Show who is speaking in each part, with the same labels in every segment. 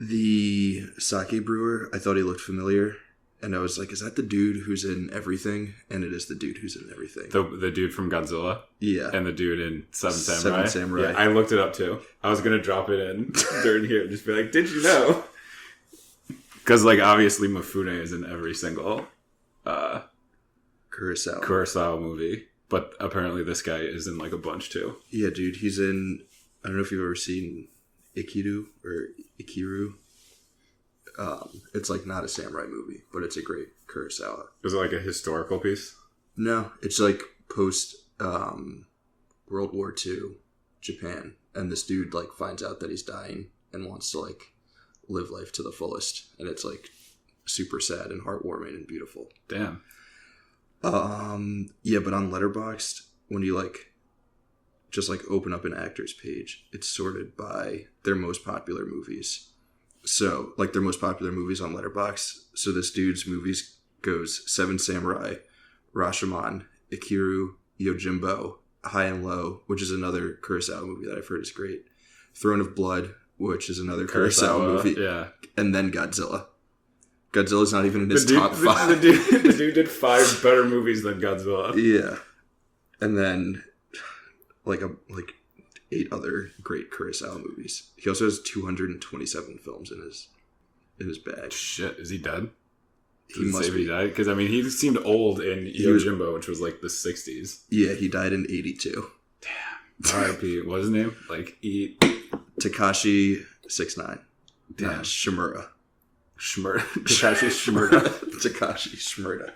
Speaker 1: The sake brewer, I thought he looked familiar. And I was like, is that the dude who's in everything? And it is the dude who's in everything.
Speaker 2: The dude from Godzilla?
Speaker 1: Yeah.
Speaker 2: And the dude in Seven Samurai?
Speaker 1: Seven Samurai.
Speaker 2: Yeah, I looked it up too. I was going to drop it in during here and just be like, did you know? Because, like, obviously Mifune is in every single Kurosawa movie. But apparently this guy is in, like, a bunch too.
Speaker 1: Yeah, dude. He's in... I don't know if you've ever seen Ikiru. It's like not a samurai movie, but it's a great Kurosawa.
Speaker 2: Is it like a historical piece?
Speaker 1: No, it's like post World War II Japan, and this dude like finds out that he's dying and wants to like live life to the fullest, and it's like super sad and heartwarming and beautiful.
Speaker 2: Damn.
Speaker 1: Yeah, but on Letterboxd, when you like just like open up an actor's page, it's sorted by their most popular movies. So, like, their most popular movies on Letterboxd. So this dude's movies goes Seven Samurai, Rashomon, Ikiru, Yojimbo, High and Low, which is another Kurosawa movie that I've heard is great. Throne of Blood, which is another Kurosawa movie.
Speaker 2: Yeah.
Speaker 1: And then Godzilla. Godzilla's not even in his top 5.
Speaker 2: The dude did 5 better movies than Godzilla.
Speaker 1: Yeah. And then, like 8 other great Kurosawa movies. He also has 227 films in his bag.
Speaker 2: Shit, is he dead?
Speaker 1: He must be.
Speaker 2: He died? Because, I mean, he seemed old in Yojimbo, which was like the 60s.
Speaker 1: Yeah, he died in 82.
Speaker 2: Damn. R.I.P. What was his name? Like,
Speaker 1: Takashi 69.
Speaker 2: Damn.
Speaker 1: Shimura.
Speaker 2: Takashi Shimura.
Speaker 1: Takashi Shimura.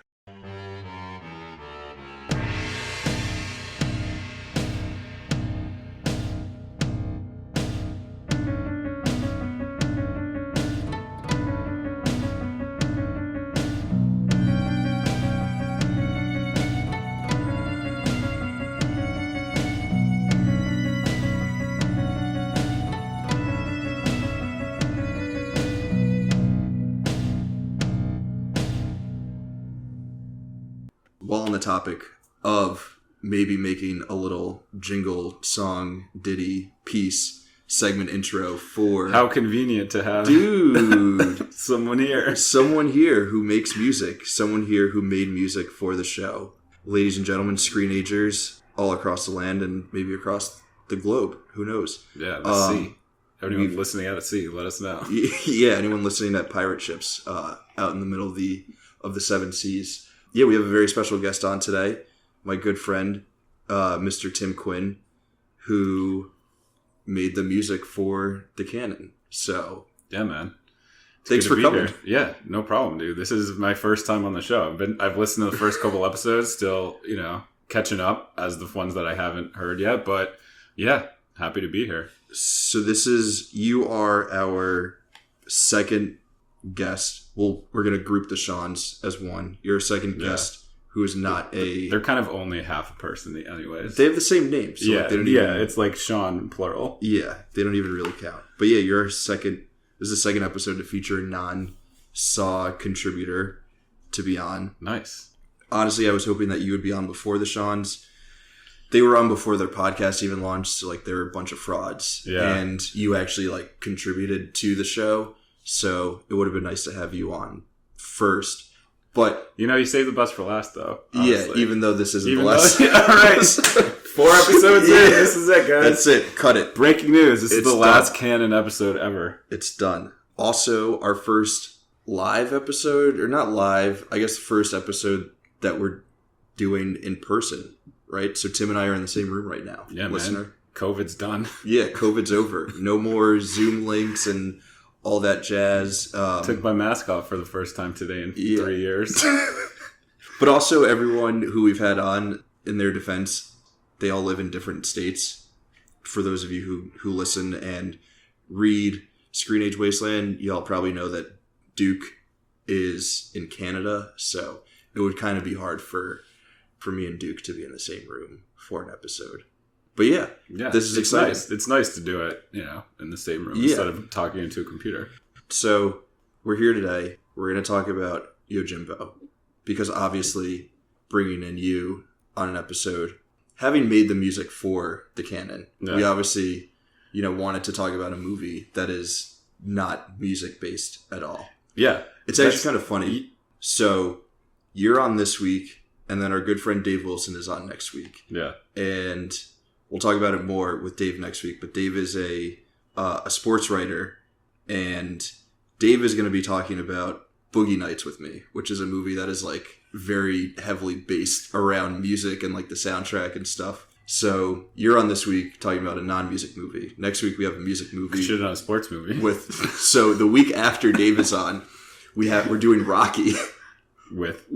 Speaker 1: While on the topic of maybe making a little jingle, song, ditty, piece, segment intro for...
Speaker 2: How convenient to have...
Speaker 1: Dude!
Speaker 2: Someone here.
Speaker 1: Someone here who makes music. Someone here who made music for the show. Ladies and gentlemen, screenagers all across the land and maybe across the globe. Who knows?
Speaker 2: Yeah, the sea. Anyone listening out at sea, let us know.
Speaker 1: Yeah, anyone listening at pirate ships out in the middle of the 7 seas. Yeah, we have a very special guest on today. My good friend, Mr. Tim Quinn, who made the music for the Canon. So,
Speaker 2: yeah, man.
Speaker 1: Thanks for coming.
Speaker 2: Here. Yeah, no problem, dude. This is my first time on the show. I've listened to the first couple episodes, still, catching up as the ones that I haven't heard yet. But yeah, happy to be here.
Speaker 1: So you are our second guest. Well, we're going to group the Seans as one. You're a second guest who is not a...
Speaker 2: They're kind of only half a person anyways.
Speaker 1: They have the same name. So
Speaker 2: yeah, it's like Sean plural.
Speaker 1: Yeah, they don't even really count. But yeah, you're a second... This is the second episode to feature a non-Saw contributor to be on.
Speaker 2: Nice.
Speaker 1: Honestly, I was hoping that you would be on before the Seans. They were on before their podcast even launched, so like they were a bunch of frauds.
Speaker 2: Yeah.
Speaker 1: And you actually like contributed to the show, so it would have been nice to have you on first. But
Speaker 2: you saved the best for last, though. Honestly.
Speaker 1: Yeah, even though this isn't the last.
Speaker 2: All right, 4 episodes in. This is it, guys.
Speaker 1: That's it. Cut it.
Speaker 2: Breaking news. This is the last Canon episode ever.
Speaker 1: It's done. Also, our first live episode, or not live, I guess the first episode that we're doing in person, right? So Tim and I are in the same room right now.
Speaker 2: Yeah,
Speaker 1: listener.
Speaker 2: Man. COVID's done.
Speaker 1: Yeah, COVID's over. No more Zoom links and all that jazz.
Speaker 2: Took my mask off for the first time today in 3 years.
Speaker 1: But also everyone who we've had on, in their defense, they all live in different states. For those of you who listen and read Screen Age Wasteland, y'all probably know that Duke is in Canada. So it would kind of be hard for me and Duke to be in the same room for an episode. But yeah, this is exciting.
Speaker 2: Nice. It's nice to do it, in the same room instead of talking into a computer.
Speaker 1: So we're here today. We're going to talk about Yojimbo because obviously bringing in you on an episode, having made the music for the Canon, we obviously, wanted to talk about a movie that is not music based at all.
Speaker 2: Yeah.
Speaker 1: It's actually kind of funny. So you're on this week, and then our good friend Dave Wilson is on next week.
Speaker 2: Yeah.
Speaker 1: And we'll talk about it more with Dave next week. But Dave is a sports writer, and Dave is going to be talking about Boogie Nights with me, which is a movie that is like very heavily based around music and like the soundtrack and stuff. So you're on this week talking about a non-music movie. Next week we have a music movie.
Speaker 2: Should have done a sports movie.
Speaker 1: So the week after Dave is on, we're doing Rocky
Speaker 2: with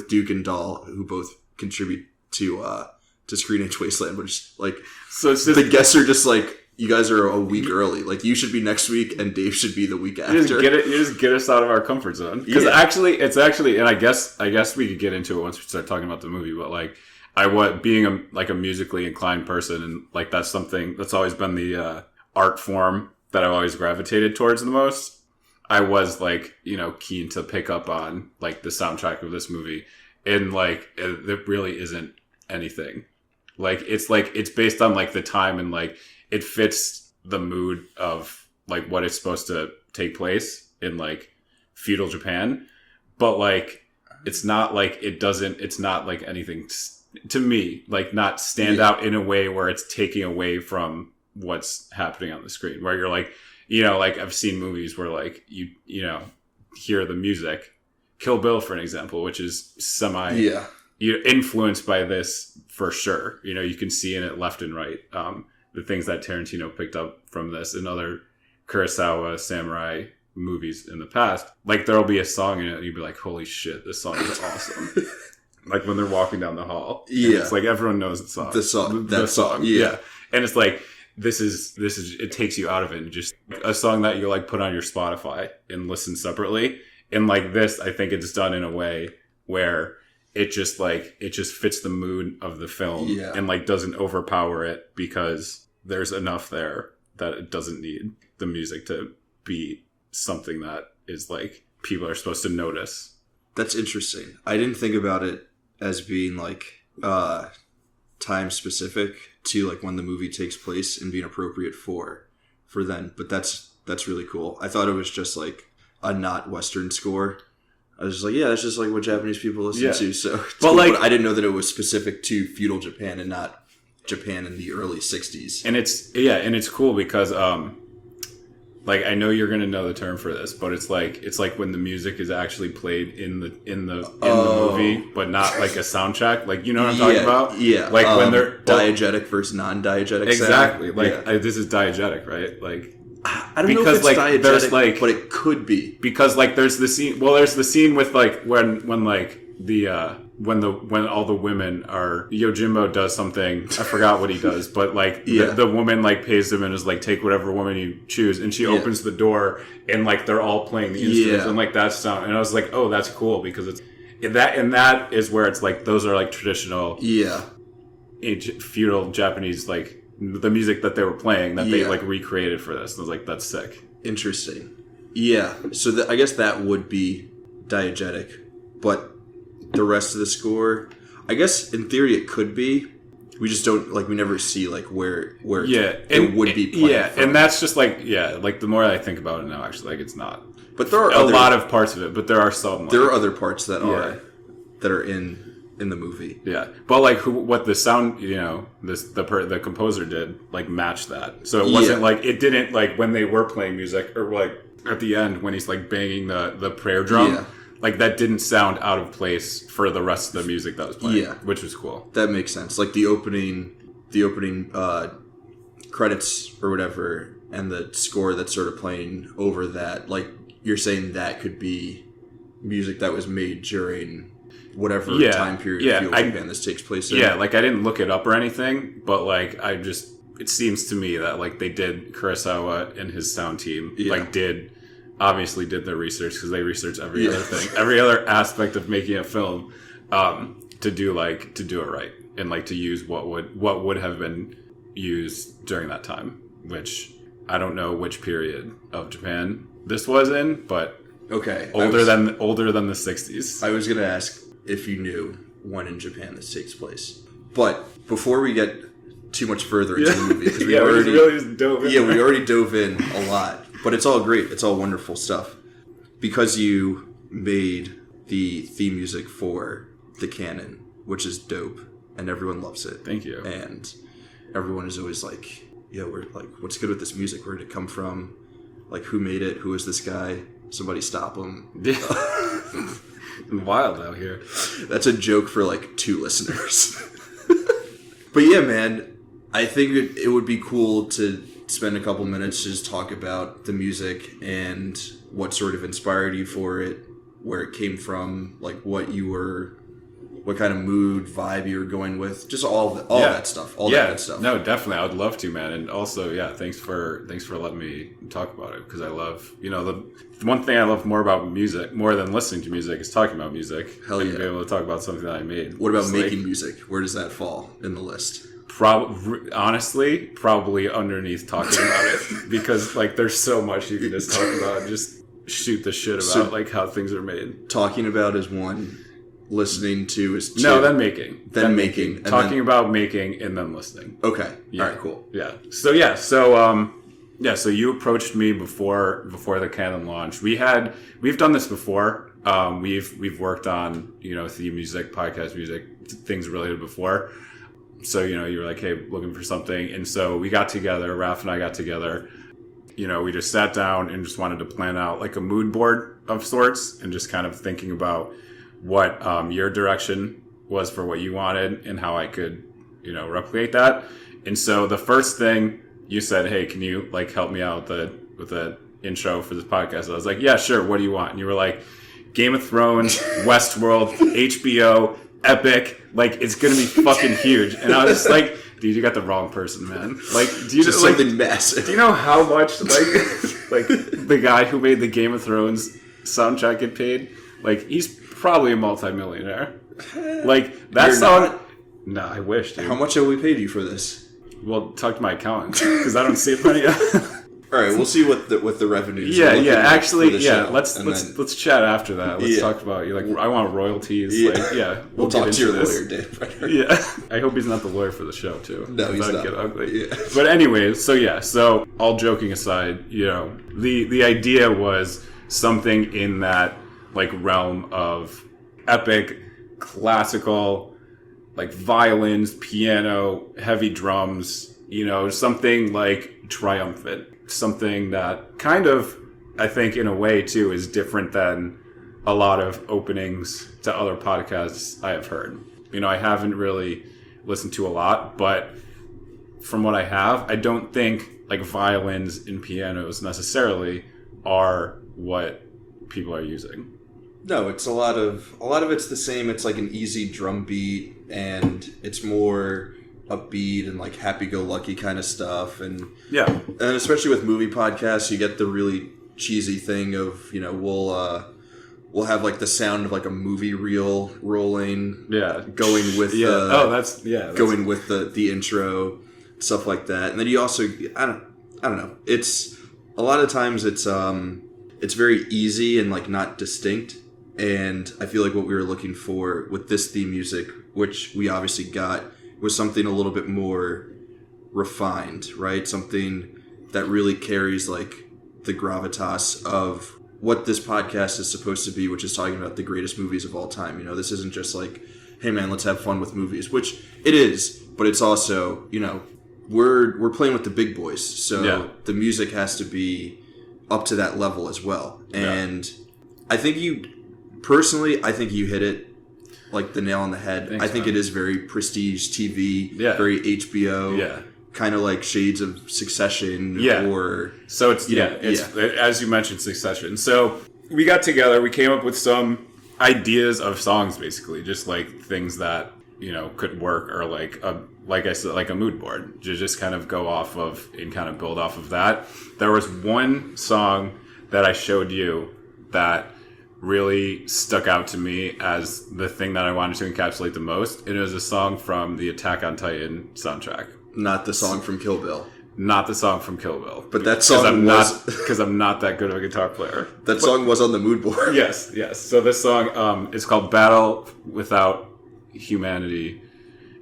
Speaker 1: Duke and Dahl, who both contribute to Screenage Wasteland, which like
Speaker 2: so it's just,
Speaker 1: the guests are just like, you guys are a week early. Like, you should be next week, and Dave should be the week after.
Speaker 2: You just get us out of our comfort zone. Because it's actually, and I guess we could get into it once we start talking about the movie. But like, being a musically inclined person, and like that's something that's always been the art form that I've always gravitated towards the most. I was like, keen to pick up on like the soundtrack of this movie, and like it really isn't anything. Like it's based on like the time, and like it fits the mood of like what is supposed to take place in like feudal Japan, but like it's not like it's not like anything to me, like not stand out in a way where it's taking away from what's happening on the screen, where you're like, like I've seen movies where like you hear the music, Kill Bill for an example, which is you're influenced by this for sure. You can see in it left and right. The things that Tarantino picked up from this and other Kurosawa samurai movies in the past. Like there'll be a song in it and you'd be like, holy shit, this song is awesome. Like when they're walking down the hall. Yeah. It's like everyone knows the song.
Speaker 1: The song. Yeah.
Speaker 2: And it's like, this is it takes you out of it, and just a song that you like put on your Spotify and listen separately. And like this, I think it's done in a way where it just fits the mood of the film and like doesn't overpower it, because there's enough there that it doesn't need the music to be something that is like people are supposed to notice.
Speaker 1: That's interesting. I didn't think about it as being like time specific to like when the movie takes place and being appropriate for then. But that's really cool. I thought it was just like a not Western score. I was just like, yeah, that's just like what Japanese people listen to. So, but I didn't know that it was specific to feudal Japan and not Japan in the early 60s.
Speaker 2: And it's cool because like I know you're gonna know the term for this, but it's like when the music is actually played in the movie, but not like a soundtrack. Like, you know what I'm talking about?
Speaker 1: Yeah.
Speaker 2: Like when they're
Speaker 1: diegetic versus non-diegetic.
Speaker 2: Exactly. Sound. Like this is diegetic, right? Like
Speaker 1: I don't know if it's like diegetic, like, but it could be,
Speaker 2: because like there's the scene. Well, there's the scene with like when like the when all the women are, Yojimbo does something, I forgot what he does, but like the woman like pays him and is like, take whatever woman you choose, and she opens the door and like they're all playing the instruments and like that sound, and I was like, oh, that's cool, because it's that is where it's like those are like traditional feudal Japanese, like the music that they were playing that they like recreated for this. And I was like, that's sick.
Speaker 1: Interesting. Yeah, so I guess that would be diegetic, but the rest of the score, I guess in theory it could be. We just don't, like, we never see like where it would be playing from.
Speaker 2: And that's just like like the more I think about it now, actually, like it's not.
Speaker 1: But there are
Speaker 2: a lot of parts of it, but there are some. Like,
Speaker 1: there are other parts that are in the movie.
Speaker 2: Yeah, but like what the sound, the composer did like match that. So it wasn't like, it didn't like when they were playing music, or like at the end when he's like banging the prayer drum. Yeah. Like, that didn't sound out of place for the rest of the music that was playing, which was cool.
Speaker 1: That makes sense. Like, the opening credits or whatever, and the score that's sort of playing over that, like, you're saying that could be music that was made during whatever time period of feudal Japan this takes place in.
Speaker 2: Yeah, like, I didn't look it up or anything, but, like, it seems to me that, like, they did, Kurosawa and his sound team, obviously did their research, because they research every other thing, every other aspect of making a film, to do it right, and like to use what would have been used during that time, which I don't know which period of Japan this was in, but older than the 60s.
Speaker 1: I was gonna ask if you knew when in Japan this takes place, but before we get too much further into the movie because
Speaker 2: we really just dove in.
Speaker 1: Yeah, we already dove in a lot, but it's all great. It's all wonderful stuff. Because you made the theme music for the Canon, which is dope, and everyone loves it.
Speaker 2: Thank you.
Speaker 1: And everyone is always like, "Yeah, we're like, what's good with this music? Where did it come from? Like, who made it? Who is this guy? Somebody stop him!"
Speaker 2: Wild out here.
Speaker 1: That's a joke for like 2 listeners. But yeah, man, I think it would be cool to spend a couple minutes to just talk about the music and what sort of inspired you for it, where it came from, like what kind of mood, vibe you were going with, just all that stuff, that good stuff.
Speaker 2: No, definitely, I would love to, man. And also, thanks for letting me talk about it, because I love, the one thing I love more about music, more than listening to music, is talking about music.
Speaker 1: Hell yeah.
Speaker 2: And be able to talk about something that I made.
Speaker 1: What about making music? Where does that fall in the list?
Speaker 2: Honestly, probably underneath talking about it, because like there's so much you can just talk about and just shoot the shit about like how things are made.
Speaker 1: Talking about is one, listening to is 2.
Speaker 2: No, then making.
Speaker 1: Then making.
Speaker 2: Talking about making and then listening.
Speaker 1: Okay.
Speaker 2: Yeah.
Speaker 1: All right, cool.
Speaker 2: Yeah. So you approached me before the Canon launch. We've done this before. We've worked on, theme music, podcast music, things related before. So, you were like, hey, looking for something. And so we got together, Raph and I got together. We just sat down and just wanted to plan out like a mood board of sorts, and just kind of thinking about what your direction was for what you wanted and how I could, replicate that. And so the first thing you said, hey, can you like help me out with the intro for this podcast? I was like, yeah, sure. What do you want? And you were like, Game of Thrones, Westworld, HBO, epic, like it's gonna be fucking huge. And I was just like, dude, you got the wrong person, man. Like, do you just
Speaker 1: something massive? Do
Speaker 2: you know how much like the guy who made the Game of Thrones soundtrack get paid? Like, he's probably a multimillionaire. Like that song. No, I wish, dude.
Speaker 1: How much have we paid you for this?
Speaker 2: Well, talk to my accountant, because I don't see it money.
Speaker 1: All right, we'll see what the revenues.
Speaker 2: Actually, let's chat after that. Let's talk about I want royalties.
Speaker 1: Yeah. We'll talk to your lawyer, Dave.
Speaker 2: Yeah, I hope he's not the lawyer for the show too.
Speaker 1: No, he's not.
Speaker 2: Get ugly. Yeah. But anyways, so all joking aside, the idea was something in that like realm of epic, classical, like violins, piano, heavy drums. Something like triumphant. Something that kind of, I think in a way too, is different than a lot of openings to other podcasts I have heard. I haven't really listened to a lot, but from what I have, I don't think like violins and pianos necessarily are what people are using.
Speaker 1: No, it's a lot of it's the same. It's like an easy drum beat, and it's more upbeat and like happy-go-lucky kind of stuff, and especially with movie podcasts, you get the really cheesy thing of we'll have like the sound of like a movie reel rolling, going with going with the intro, stuff like that, and then you also I don't know. It's a lot of times it's very easy and like not distinct, and I feel like what we were looking for with this theme music, which we obviously got, was something a little bit more refined, right? Something that really carries like the gravitas of what this podcast is supposed to be, which is talking about the greatest movies of all time. This isn't just like, hey man, let's have fun with movies, which it is, but it's also, we're playing with the big boys, so the music has to be up to that level as well. And I think you hit it like the nail on the head.
Speaker 2: Thanks,
Speaker 1: I think
Speaker 2: man.
Speaker 1: It is very prestige TV, very HBO, kind of like shades of Succession. Or
Speaker 2: so it's as you mentioned, Succession. So we got together, we came up with some ideas of songs, basically, just like things that could work, or like I said, like a mood board to just kind of go off of and kind of build off of that. There was one song that I showed you that really stuck out to me as the thing that I wanted to encapsulate the most. And it was a song from the Attack on Titan soundtrack.
Speaker 1: Not the song from Kill Bill.
Speaker 2: Not the song from Kill Bill.
Speaker 1: But that song
Speaker 2: because I'm not that good of a guitar player.
Speaker 1: Song was on the mood board.
Speaker 2: Yes. So this song is called Battle Without Humanity,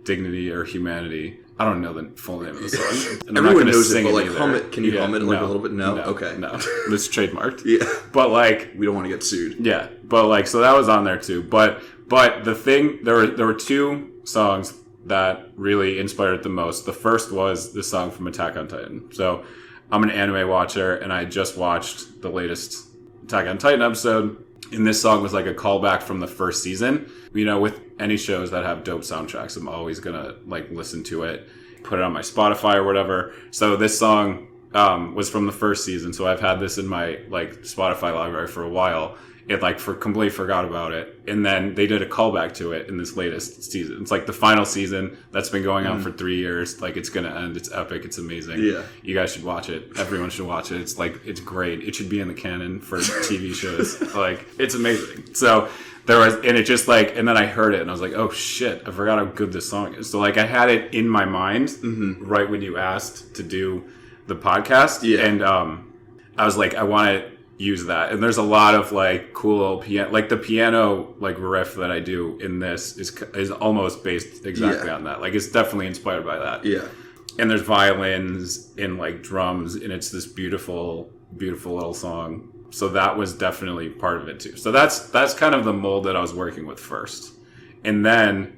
Speaker 2: Dignity or Humanity. I don't know the full name of the song. And
Speaker 1: Everyone knows it, but like hum it. Can you hum it like a little bit? No? Okay.
Speaker 2: No. It's trademarked.
Speaker 1: Yeah.
Speaker 2: But like...
Speaker 1: We don't want to get sued.
Speaker 2: Yeah. But like, so that was on there too. But the thing, there were two songs that really inspired the most. The first was the song from Attack on Titan. So I'm an anime watcher, and I just watched the latest Attack on Titan episode. And this song was like a callback from the first season. You know, with any shows that have dope soundtracks, I'm always gonna like listen to it, put it on my Spotify or whatever. So this song was from the first season. So I've had this in my like Spotify library for a while. It like completely forgot about it, and then they did a callback to it in this latest season. It's like the final season that's been going on for 3 years. Like it's gonna end. It's epic. It's amazing.
Speaker 1: Yeah,
Speaker 2: you guys should watch it. Everyone should watch it. It's great. It should be in the canon for TV shows. Like it's amazing. So there was, and it just like, and then I heard it and I was like, oh shit, I forgot how good this song is. So like I had it in my mind right when you asked to do the podcast, and I was like, I want to use that. And there's a lot of like cool piano, like the piano like riff that I do in this is almost based exactly on that. Like it's definitely inspired by that.
Speaker 1: Yeah.
Speaker 2: And there's violins and like drums, and it's this beautiful, beautiful little song. So that was definitely part of it too. So that's kind of the mold that I was working with first. And then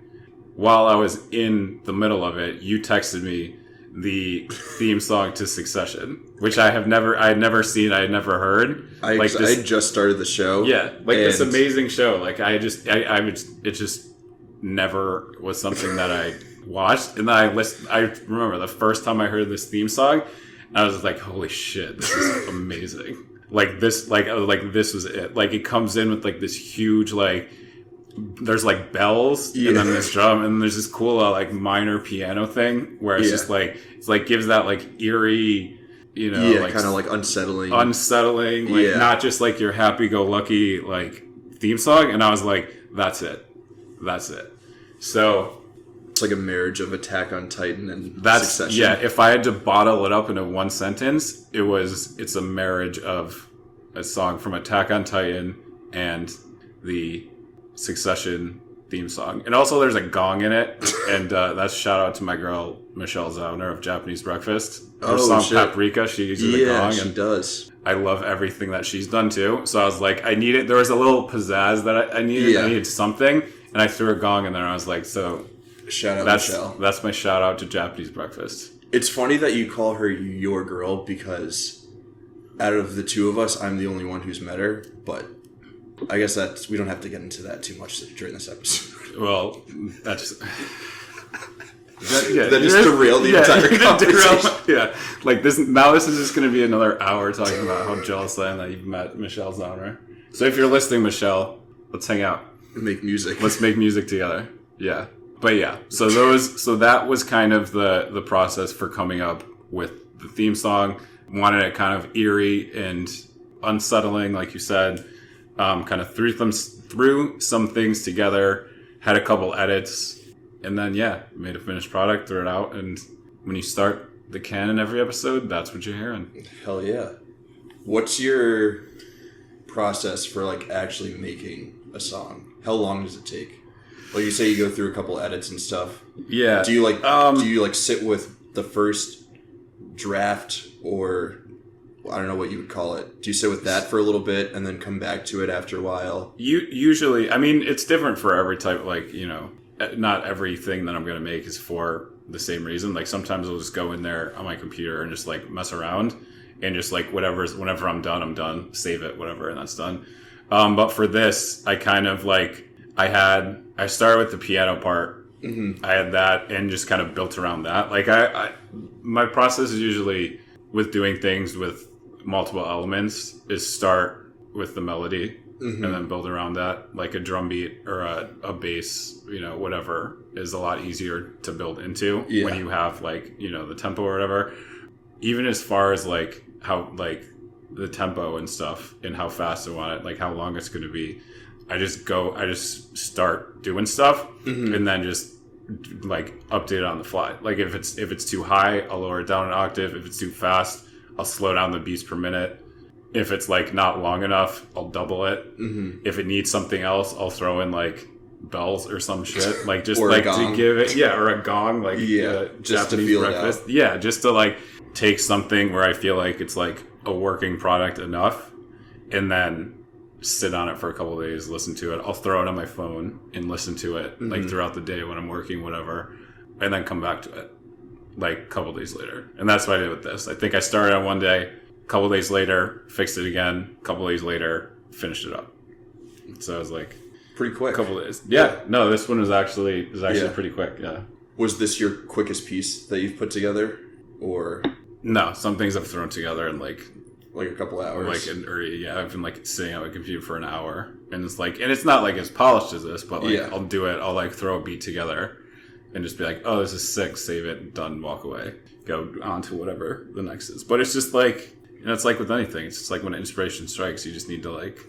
Speaker 2: while I was in the middle of it, you texted me the theme song to Succession, which I had never seen, I had never heard.
Speaker 1: I just started the show.
Speaker 2: Yeah, like this amazing show. Like it just never was something that I watched. And then I remember the first time I heard this theme song, I was like, holy shit, this is amazing. Like this, like this was it. Like it comes in with like this huge like. There's like bells and then this drum and there's this cool like minor piano thing where it's just like it's like gives that like eerie, you know, like
Speaker 1: kind of like unsettling,
Speaker 2: like not just like your happy-go-lucky like theme song. And I was like, that's it. So
Speaker 1: it's like a marriage of Attack on Titan and Succession.
Speaker 2: Yeah, if I had to bottle it up into one sentence, it's a marriage of a song from Attack on Titan and the Succession theme song. And also there's a gong in it, and that's shout out to my girl Michelle Zauner of Japanese Breakfast. Her song Paprika, she uses a gong, and
Speaker 1: she does.
Speaker 2: I love everything that she's done too. So I was like, I needed, there was a little pizzazz that I needed. I needed something, and I threw a gong in there. I was like, so
Speaker 1: shout out Michelle.
Speaker 2: That's my shout out to Japanese Breakfast.
Speaker 1: It's funny that you call her your girl, because out of the two of us, I'm the only one who's met her, but I guess we don't have to get into that too much during this episode.
Speaker 2: Well, that's
Speaker 1: that just derailed the entire conversation.
Speaker 2: Yeah, like this. Now this is just going to be another hour talking about how jealous I am that you've met Michelle Zauner. So if you're listening, Michelle, let's hang out.
Speaker 1: Make music.
Speaker 2: Let's make music together. Yeah, but yeah. So that was kind of the process for coming up with the theme song. Wanted it kind of eerie and unsettling, like you said. Kind of threw some things together, had a couple edits, and then made a finished product, threw it out, and when you start the canon every episode, that's what you're hearing.
Speaker 1: Hell yeah. What's your process for like actually making a song? How long does it take? Like you say you go through a couple edits and stuff.
Speaker 2: Yeah.
Speaker 1: Do you sit with the first draft, or I don't know what you would call it. Do you sit with that for a little bit and then come back to it after a while?
Speaker 2: Usually, I mean, it's different for every type. Like, you know, not everything that I'm going to make is for the same reason. Like sometimes I'll just go in there on my computer and just like mess around and just like whenever I'm done, save it, whatever, and that's done. But for this, I kind of like, I started with the piano part. Mm-hmm. I had that and just kind of built around that. Like my process is usually with doing things with multiple elements is start with the melody and then build around that. Like a drum beat or a bass, you know, whatever is a lot easier to build into when you have like, you know, the tempo or whatever. Even as far as like how like the tempo and stuff and how fast I want it, like how long it's going to be. I just start doing stuff and then just like update it on the fly. Like if it's too high, I'll lower it down an octave. If it's too fast, I'll slow down the beats per minute. If it's like not long enough, I'll double it. If it needs something else, I'll throw in like bells or some shit, like just
Speaker 1: Or a
Speaker 2: like
Speaker 1: gong.
Speaker 2: to give it, or a gong, like
Speaker 1: just to
Speaker 2: Japanese
Speaker 1: feel it
Speaker 2: breakfast,
Speaker 1: out.
Speaker 2: just to like take something where I feel like it's like a working product enough, and then sit on it for a couple of days, listen to it. I'll throw it on my phone and listen to it like throughout the day when I'm working, whatever, and then come back to it like a couple days later. And that's what I did with this. I think I started on one day, a couple days later, fixed it again, a couple days later, finished it up. So I was like,
Speaker 1: Pretty quick.
Speaker 2: a couple days. Yeah. No, this one was actually
Speaker 1: Yeah.
Speaker 2: pretty quick. Yeah.
Speaker 1: Was this your quickest piece that you've put together? Or
Speaker 2: No, some things I've thrown together in like
Speaker 1: a couple hours?
Speaker 2: I've been like sitting at my computer for an hour, and it's like, and it's not like as polished as this, but like I'll do it. I'll like throw a beat together, and just be like, oh, this is sick. Save it, done, walk away, go on to whatever the next is. But it's just like, it's like with anything. It's just like when inspiration strikes, you just need to like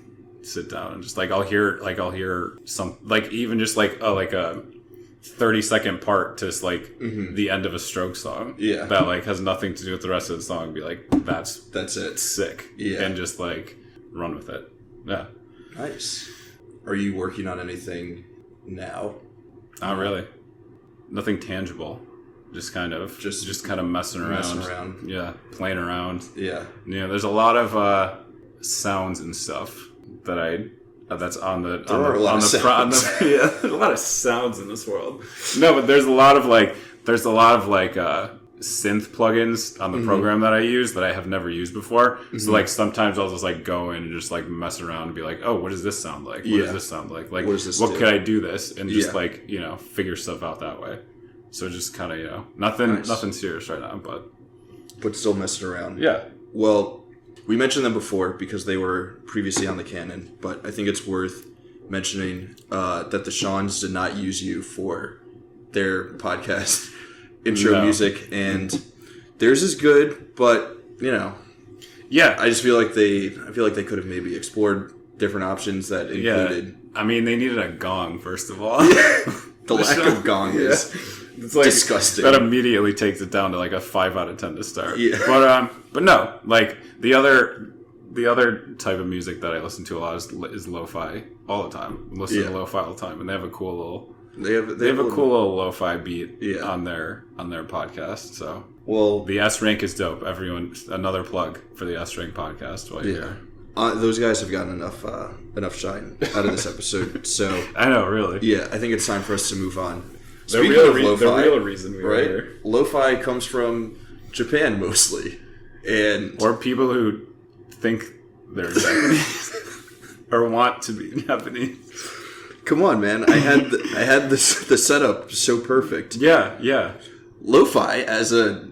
Speaker 2: sit down and just like I'll hear some like even just like a 30-second part to just like the end of a Strokes song that like has nothing to do with the rest of the song, be like, that's
Speaker 1: it.
Speaker 2: sick, and just like run with it.
Speaker 1: Nice. Are you working on anything now?
Speaker 2: Not really, nothing tangible, just kind of messing around. Playing around. There's a lot of sounds and stuff that that's on the front. There's a lot of sounds in this world. No, but there's a lot of synth plugins on the program that I use that I have never used before. So like sometimes I'll just like go in and just like mess around and be like, oh, what does this sound like? What does this sound like? Like what could I do this? And just like, figure stuff out that way. So just kind of, nothing serious right now, but
Speaker 1: still messing around.
Speaker 2: Yeah.
Speaker 1: Well, we mentioned them before because they were previously on the Canon, but I think it's worth mentioning that the Shawns did not use you for their podcast intro music, and theirs is good, but I just feel like they could have maybe explored different options that included.
Speaker 2: I mean, they needed a gong first of all.
Speaker 1: The lack of gong is
Speaker 2: it's like,
Speaker 1: disgusting.
Speaker 2: That immediately takes it down to like a 5 out of 10 to start.
Speaker 1: Yeah.
Speaker 2: But no, like the other type of music that I listen to a lot is lo-fi all the time. I listen to lo-fi all the time, and they have a cool little they have a cool little lo-fi beat on their podcast. So the S Rank is dope. Everyone, another plug for the S Rank podcast while you're here.
Speaker 1: Those guys have gotten enough shine out of this episode. So
Speaker 2: I know, really.
Speaker 1: Yeah, I think it's time for us to move on.
Speaker 2: The real reason we were here.
Speaker 1: Lo-fi comes from Japan mostly, or
Speaker 2: people who think they're Japanese or want to be Japanese.
Speaker 1: Come on, man! I had the setup so perfect.
Speaker 2: Yeah.
Speaker 1: Lo-fi as a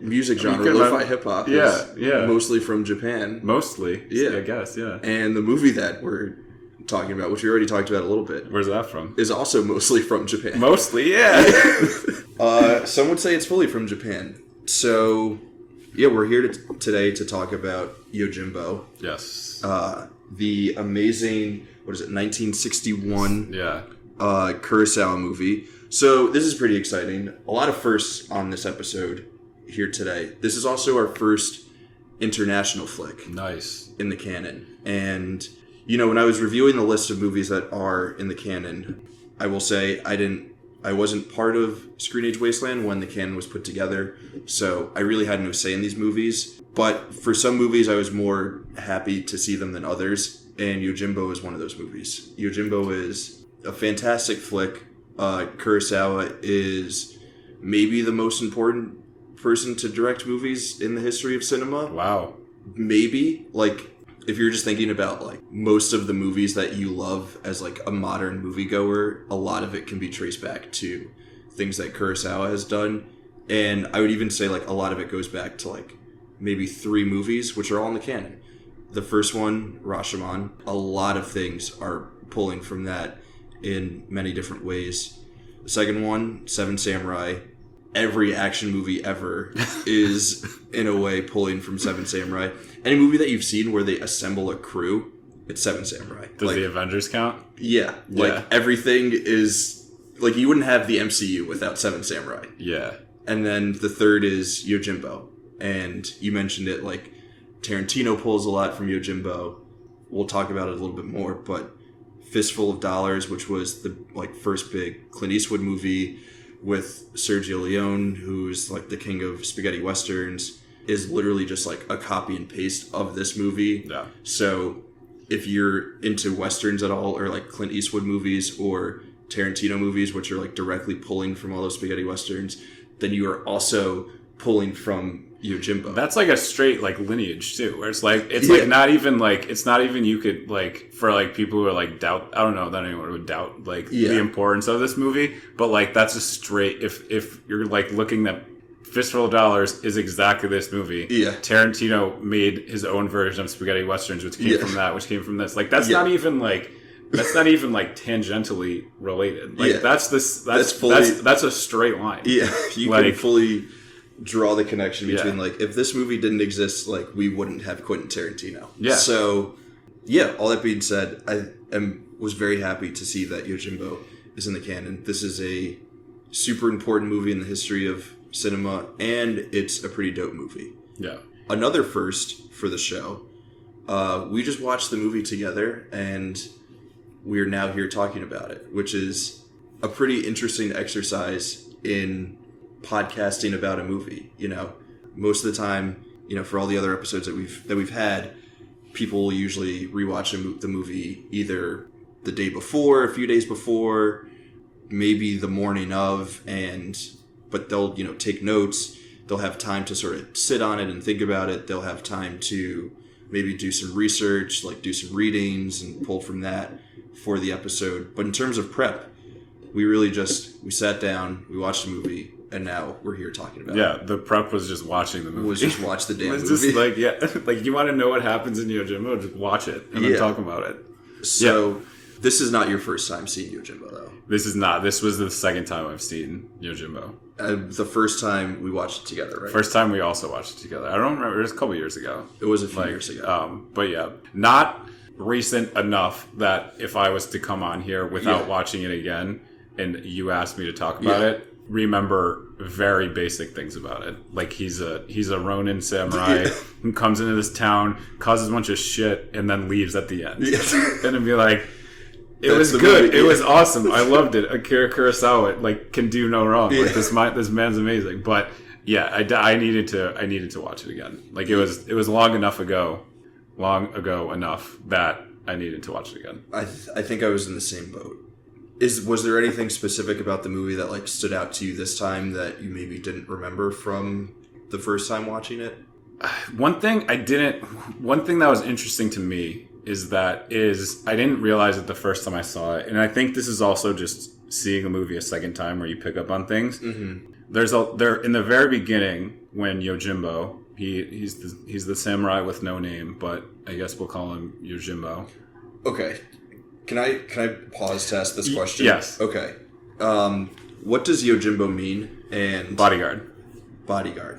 Speaker 1: music genre, lo-fi hip hop, is mostly from Japan.
Speaker 2: Mostly, I guess, yeah.
Speaker 1: And the movie that we're talking about, which we already talked about a little bit,
Speaker 2: where's that from?
Speaker 1: Is also mostly from Japan.
Speaker 2: Mostly, yeah.
Speaker 1: Some would say it's fully from Japan. So, we're here today to talk about Yojimbo.
Speaker 2: Yes.
Speaker 1: The amazing, 1961 Kurosawa movie. So this is pretty exciting. A lot of firsts on this episode here today. This is also our first international flick.
Speaker 2: Nice.
Speaker 1: In the canon. And, when I was reviewing the list of movies that are in the canon, I will say I wasn't part of Screen Age Wasteland when the canon was put together, so I really had no say in these movies. But for some movies, I was more happy to see them than others, and Yojimbo is one of those movies. Yojimbo is a fantastic flick. Kurosawa is maybe the most important person to direct movies in the history of cinema.
Speaker 2: Wow.
Speaker 1: Maybe. If you're just thinking about most of the movies that you love as a modern moviegoer, a lot of it can be traced back to things that Kurosawa has done. And I would even say a lot of it goes back to maybe 3 movies, which are all in the canon. The first one, Rashomon, a lot of things are pulling from that in many different ways. The second one, Seven Samurai. Every action movie ever is, in a way, pulling from Seven Samurai. Any movie that you've seen where they assemble a crew, it's Seven Samurai.
Speaker 2: Does the Avengers count?
Speaker 1: Yeah. Everything is... you wouldn't have the MCU without Seven Samurai.
Speaker 2: Yeah.
Speaker 1: And then the third is Yojimbo. And you mentioned it, Tarantino pulls a lot from Yojimbo. We'll talk about it a little bit more, but Fistful of Dollars, which was the first big Clint Eastwood movie with Sergio Leone, who's like the king of spaghetti westerns, is literally just like a copy and paste of this movie.
Speaker 2: Yeah.
Speaker 1: So if you're into westerns at all, or like Clint Eastwood movies or Tarantino movies, which are like directly pulling from all those spaghetti westerns, then you are also pulling from Yojimbo.
Speaker 2: That's like a straight like lineage too, where it's like like not even like it's not even you could like for like people who are like doubt. I don't know that anyone would doubt like the importance of this movie, but like that's a straight. If you're like looking at Fistful of Dollars is exactly this movie.
Speaker 1: Yeah.
Speaker 2: Tarantino made his own version of spaghetti westerns, which came from that, which came from this. Like that's not even like tangentially related. Like that's a straight line.
Speaker 1: Yeah, you can fully draw the connection between like if this movie didn't exist, like we wouldn't have Quentin Tarantino.
Speaker 2: Yeah.
Speaker 1: So all that being said, was very happy to see that Yojimbo is in the canon. This is a super important movie in the history of cinema, and it's a pretty dope movie.
Speaker 2: Yeah.
Speaker 1: Another first for the show. We just watched the movie together, and we're now here talking about it, which is a pretty interesting exercise in podcasting about a movie. You know, most of the time, you know, for all the other episodes that we've had, people usually rewatch the movie either the day before, a few days before, maybe the morning of, but they'll, you know, take notes. They'll have time to sort of sit on it and think about it. They'll have time to maybe do some research, like do some readings and pull from that for the episode. But in terms of prep, we really we sat down, we watched the movie, and now we're here talking about it.
Speaker 2: Yeah, the prep was just watching the movie.
Speaker 1: Was just watch the damn movie.
Speaker 2: Just like, like you want to know what happens in Yojimbo, just watch it and then talk about it.
Speaker 1: So this is not your first time seeing Yojimbo, though.
Speaker 2: This is not. This was the second time I've seen Yojimbo.
Speaker 1: The first time we watched it together, right?
Speaker 2: First time we also watched it together. I don't remember. It was a couple years ago.
Speaker 1: It was a few years ago.
Speaker 2: But yeah, not recent enough that if I was to come on here without watching it again and you asked me to talk about it, remember very basic things about it. Like he's a Ronin samurai who comes into this town, causes a bunch of shit, and then leaves at the end. And it'd be like, it was good. Movie. It was awesome. I loved it. Akira Kurosawa like can do no wrong. Like this man's amazing. But yeah, I needed to watch it again. Like it was long ago enough that I needed to watch it again.
Speaker 1: I think I was in the same boat. Was there anything specific about the movie that like stood out to you this time that you maybe didn't remember from the first time watching it?
Speaker 2: One thing that was interesting to me is I didn't realize it the first time I saw it, and I think this is also just seeing a movie a second time where you pick up on things. Mm-hmm. There in the very beginning when Yojimbo, he's the samurai with no name, but I guess we'll call him Yojimbo.
Speaker 1: Okay, can I pause to ask this question?
Speaker 2: Yes.
Speaker 1: Okay, what does Yojimbo mean? And
Speaker 2: bodyguard.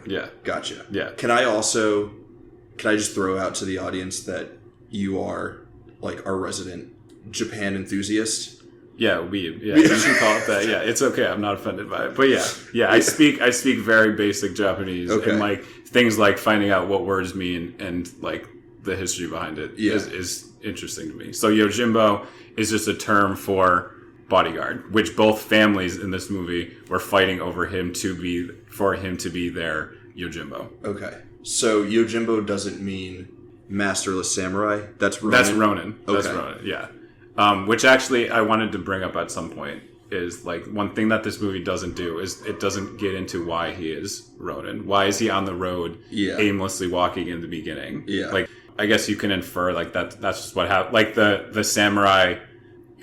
Speaker 1: Yeah, gotcha.
Speaker 2: Yeah.
Speaker 1: Can I just throw out to the audience that you are like our resident Japan enthusiast?
Speaker 2: Yeah, you can call it that. Yeah, it's okay. I'm not offended by it. But yeah, I speak very basic Japanese, and like things like finding out what words mean and like the history behind it is interesting to me. So Yojimbo is just a term for bodyguard, which both families in this movie were fighting over him to be their Yojimbo. Okay, so Yojimbo doesn't mean masterless samurai. That's Ronin. That's Ronin. Okay. That's Ronin. Yeah. Which actually I wanted to bring up at some point is like one thing that this movie doesn't do is it doesn't get into why he is Ronin. Why is he on the road aimlessly walking in the beginning? Yeah. Like I guess you can infer like that's just what happened. Like the samurai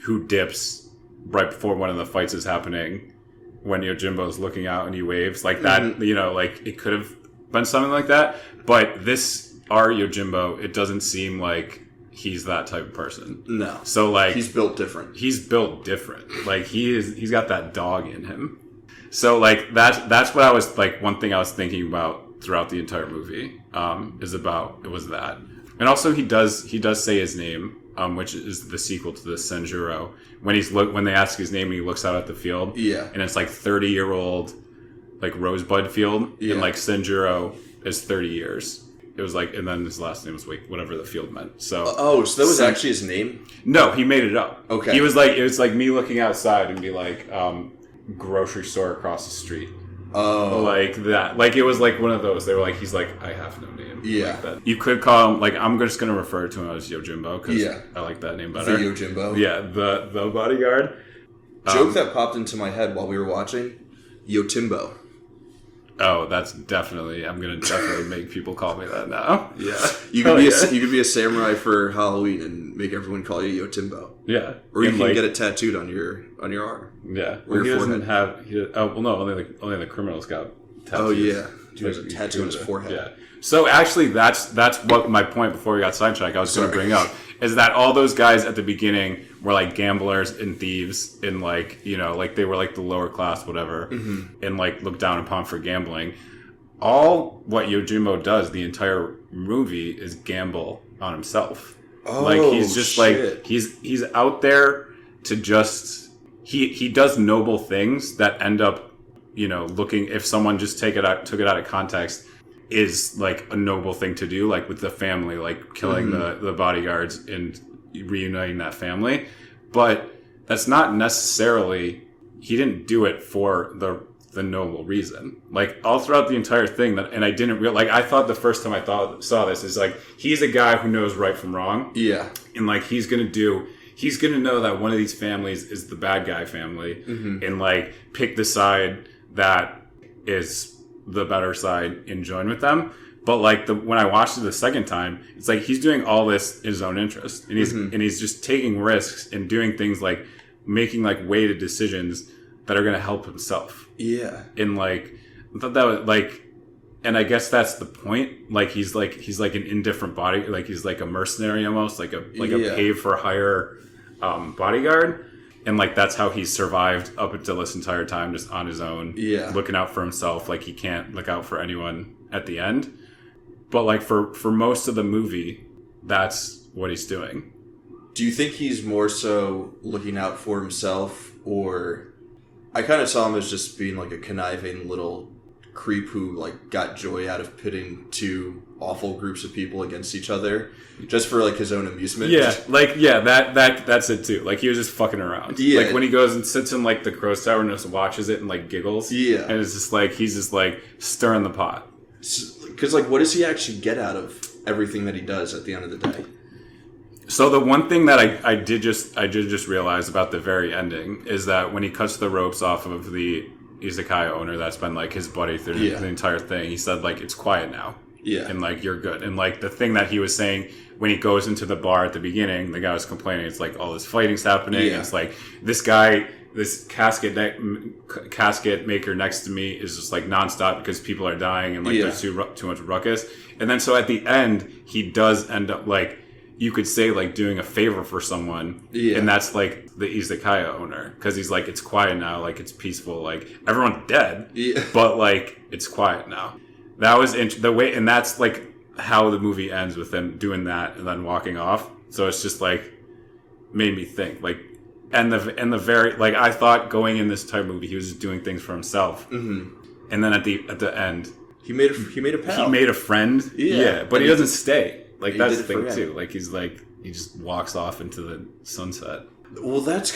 Speaker 2: who dips right before one of the fights is happening when Yojimbo's looking out and he waves like that, you know, like it could have been something like that. But our Yojimbo, it doesn't seem like he's that type of person. No. So like he's built different. Like he's got that dog in him. So like that's what I was like one thing I was thinking about throughout the entire movie was that. And also he does say his name, which is the sequel to the Senjuro. When they ask his name and he looks out at the field. Yeah. And it's like 30-year-old like rosebud field. Yeah. And like Senjuro is 30 years. it was like, and then his last name was like whatever the field meant. So
Speaker 1: so that was actually his name?
Speaker 2: No, he made it up.
Speaker 1: Okay.
Speaker 2: He was like, it was like me looking outside and be like, grocery store across the street.
Speaker 1: Oh.
Speaker 2: Like that. Like it was like one of those. They were like, he's like, I have no name.
Speaker 1: Yeah.
Speaker 2: Like that. You could call him, like, I'm just going to refer to him as Yojimbo because I like that name better.
Speaker 1: The Yojimbo.
Speaker 2: Yeah, the bodyguard.
Speaker 1: Joke that popped into my head while we were watching, Yojimbo.
Speaker 2: Oh, that's definitely, I'm going to definitely make people call me that now.
Speaker 1: Yeah. You could be a samurai for Halloween and make everyone call you Yojimbo.
Speaker 2: Yeah.
Speaker 1: Or you can get it tattooed on your arm.
Speaker 2: Yeah.
Speaker 1: Or your forehead.
Speaker 2: Only the criminals got tattoos.
Speaker 1: Oh, yeah. He has a tattoo on his forehead.
Speaker 2: Yeah. So actually, that's what my point before we got sidetracked I was going to bring up, is that all those guys at the beginning were like gamblers and thieves and like, you know, like they were like the lower class, whatever, and like looked down upon for gambling. All what Yojimbo does the entire movie is gamble on himself.
Speaker 1: Oh,
Speaker 2: like he's just
Speaker 1: shit.
Speaker 2: like he's out there to just he does noble things that end up, you know, looking, if someone just took it out of context, is like a noble thing to do, like with the family, like killing the bodyguards and reuniting that family. But that's not necessarily, he didn't do it for the noble reason. Like all throughout the entire thing, and I didn't realize, like I thought the first time I saw this is like, he's a guy who knows right from wrong. Yeah. And like he's gonna know that one of these families is the bad guy family, and like pick the side that is the better side and join with them. But like when I watched it the second time, it's like he's doing all this in his own interest, and he's just taking risks and doing things like making like weighted decisions that are going to help himself. Yeah. And like I thought that was like, and I guess that's the point. Like he's like an indifferent body, like he's like a mercenary almost, like a paid for hire bodyguard. And, like, that's how he's survived up until this entire time, just on his own. Yeah. Looking out for himself. Like, he can't look out for anyone at the end. But, like, for most of the movie, that's what he's doing.
Speaker 1: Do you think he's more so looking out for himself? Or I kind of saw him as just being, like, a conniving little creep who, like, got joy out of pitting two awful groups of people against each other just for like his own amusement.
Speaker 2: Yeah, like that's it too. Like he was just fucking around. Yeah. Like when he goes and sits in like the crow's tower and just watches it and like giggles. Yeah. And it's just like he's just like stirring the pot.
Speaker 1: Because like what does he actually get out of everything that he does at the end of the day?
Speaker 2: So the one thing that I did just realize about the very ending is that when he cuts the ropes off of the izakaya owner that's been like his buddy through the entire thing, he said like it's quiet now. Yeah. And like you're good. And like the thing that he was saying when he goes into the bar at the beginning, the guy was complaining, it's like all this fighting's happening. Yeah. And it's like this guy, this casket maker next to me is just like nonstop because people are dying and like there's too much ruckus. And then so at the end, he does end up like, you could say like doing a favor for someone. Yeah. And that's like the izakaya owner. Because he's like, it's quiet now, like it's peaceful, like everyone's dead. Yeah. But like it's quiet now. That was the way, and that's like how the movie ends with him doing that and then walking off. So it's just like made me think like, and the very like I thought going in this entire movie he was just doing things for himself, and then at the end
Speaker 1: he made a pal.
Speaker 2: He made a friend. Yeah, but he doesn't stay. Like that's the thing too. Like he's like he just walks off into the sunset.
Speaker 1: Well, that's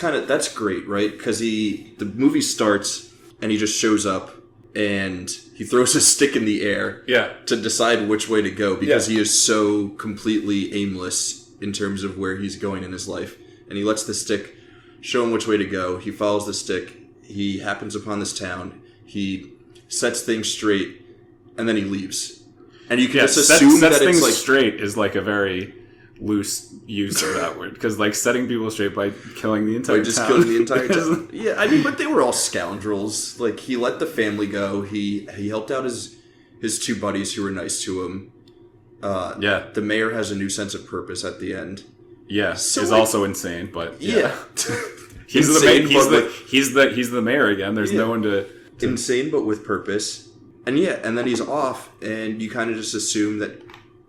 Speaker 1: great, right? Because the movie starts and he just shows up. And he throws a stick in the air to decide which way to go because he is so completely aimless in terms of where he's going in his life. And he lets the stick show him which way to go. He follows the stick. He happens upon this town. He sets things straight, and then he leaves. And you can just assume that it's like
Speaker 2: straight is like a very loose use of that word because like setting people straight by killing the entire town.
Speaker 1: Killing the entire town. Yeah, I mean, but they were all scoundrels. Like he let the family go. He helped out his two buddies who were nice to him. The mayor has a new sense of purpose at the end.
Speaker 2: Yeah, so he's also insane, but he's the mayor again. There's no one to
Speaker 1: insane, but with purpose. And and then he's off, and you kind of just assume that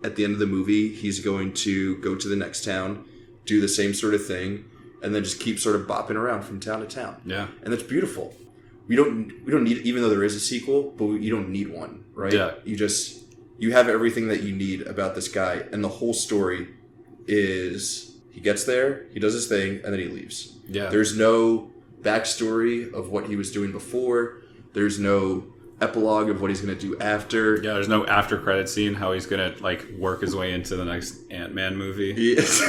Speaker 1: at the end of the movie, he's going to go to the next town, do the same sort of thing, and then just keep sort of bopping around from town to town. Yeah. And that's beautiful. We don't need, even though there is a sequel, but you don't need one, right? Yeah. You just you have everything that you need about this guy, and the whole story is he gets there, he does his thing, and then he leaves.
Speaker 2: Yeah.
Speaker 1: There's no backstory of what he was doing before. There's no epilogue of what he's going to do after.
Speaker 2: Yeah, there's no after credit scene, how he's going to, like, work his way into the next Ant-Man movie.
Speaker 1: Yes.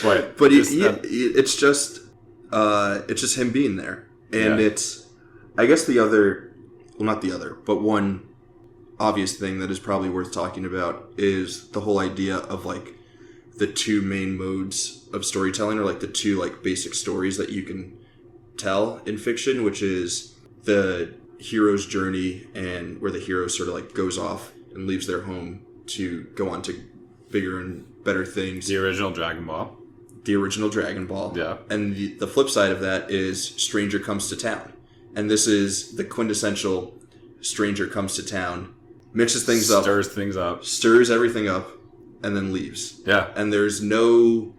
Speaker 2: But
Speaker 1: it's just him being there. And it's, I guess one obvious thing that is probably worth talking about is the whole idea of, like, the two main modes of storytelling, or like the two like basic stories that you can tell in fiction, which is the hero's journey and where the hero sort of like goes off and leaves their home to go on to bigger and better things.
Speaker 2: The original Dragon Ball.
Speaker 1: Yeah. And the flip side of that is Stranger Comes to Town. And this is the quintessential Stranger Comes to Town. Mixes things up. Stirs everything up. And then leaves.
Speaker 2: Yeah.
Speaker 1: And there's no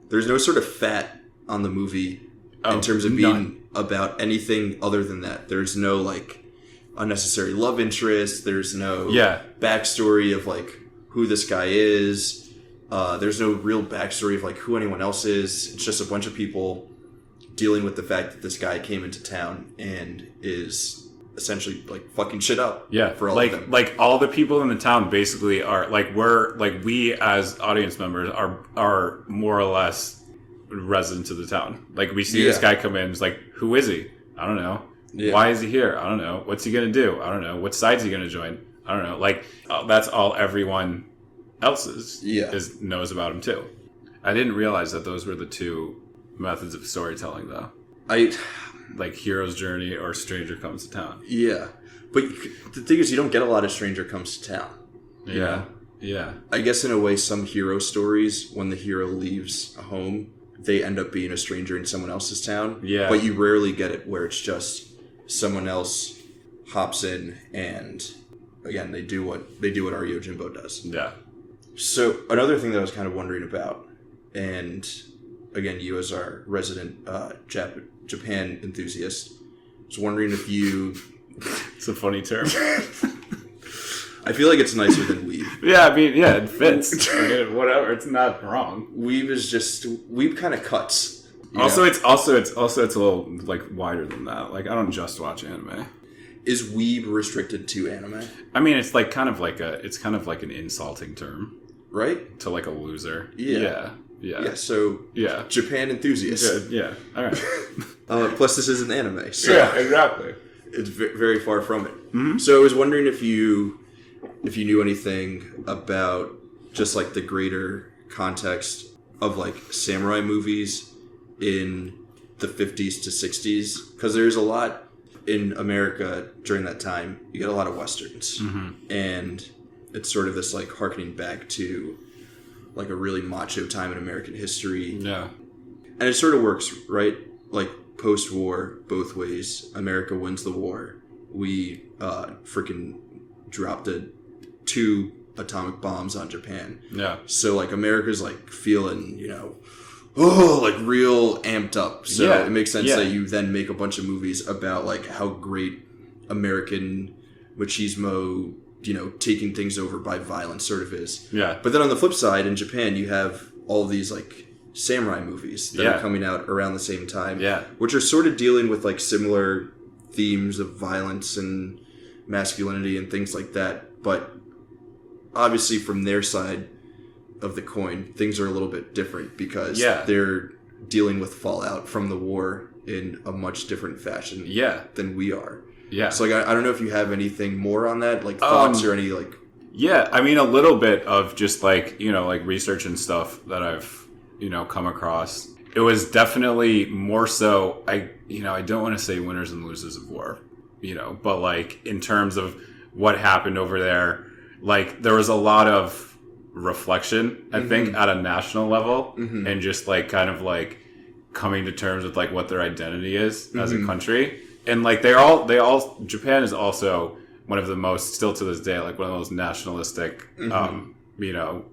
Speaker 1: sort of fat on the movie in terms of being about anything other than that. There's no like unnecessary love interest. There's no backstory of like who this guy is. There's no real backstory of like who anyone else is. It's just a bunch of people dealing with the fact that this guy came into town and is essentially like fucking shit up.
Speaker 2: Yeah,
Speaker 1: for all of them.
Speaker 2: Like all the people in the town basically are like we as audience members are more or less residents of the town. Like we see this guy come in, it's like, who is he? I don't know. Yeah. Why is he here? I don't know. What's he gonna do? I don't know. What side's he gonna join? I don't know. Like that's all everyone else's knows about him too. I didn't realize that those were the two methods of storytelling though. Like Hero's Journey or Stranger Comes to Town.
Speaker 1: Yeah. But the thing is, you don't get a lot of Stranger Comes to Town. You know?
Speaker 2: Yeah.
Speaker 1: I guess in a way, some hero stories, when the hero leaves a home, they end up being a stranger in someone else's town.
Speaker 2: Yeah.
Speaker 1: But you rarely get it where it's just someone else hops in and, again, they do what our Yojimbo does.
Speaker 2: Yeah.
Speaker 1: So another thing that I was kind of wondering about, and again, you as our resident Japan enthusiast, was wondering if you...
Speaker 2: It's a funny term.
Speaker 1: I feel like it's nicer than weeb.
Speaker 2: Yeah, I mean, yeah, it fits. I mean, whatever, it's not wrong.
Speaker 1: Weeb kind of cuts.
Speaker 2: Also, it's a little like wider than that. Like I don't just watch anime.
Speaker 1: Is weeb restricted to anime?
Speaker 2: I mean, it's like kind of like an insulting term,
Speaker 1: right?
Speaker 2: To like a loser.
Speaker 1: Yeah. So Japan enthusiast.
Speaker 2: Yeah. All right.
Speaker 1: Plus, this is an anime. So
Speaker 2: yeah, exactly.
Speaker 1: It's very far from it.
Speaker 2: Mm-hmm.
Speaker 1: So I was wondering if you knew anything about just like the greater context of like samurai movies in the 50s to 60s, because there's a lot in America during that time. You get a lot of westerns, and it's sort of this like harkening back to like a really macho time in American history.
Speaker 2: Yeah.
Speaker 1: And it sort of works, right? Like post-war, both ways. America wins the war. We freaking dropped 2 atomic bombs on Japan.
Speaker 2: Yeah.
Speaker 1: So like America's like feeling, like real amped up. So it makes sense that you then make a bunch of movies about like how great American machismo, taking things over by violence sort of is.
Speaker 2: Yeah.
Speaker 1: But then on the flip side, in Japan, you have all these like samurai movies that are coming out around the same time.
Speaker 2: Yeah.
Speaker 1: Which are sort of dealing with like similar themes of violence and masculinity and things like that. But obviously from their side of the coin, things are a little bit different because they're dealing with fallout from the war in a much different fashion than we are.
Speaker 2: Yeah.
Speaker 1: So like I don't know if you have anything more on that, like thoughts or any like.
Speaker 2: Yeah, I mean a little bit of just like like research and stuff that I've come across. It was definitely more so. I don't want to say winners and losers of war, but like in terms of what happened over there, like there was a lot of reflection. I think at a national level and just like kind of like coming to terms with like what their identity is as a country. And like Japan is also one of the most, still to this day, like one of the most nationalistic,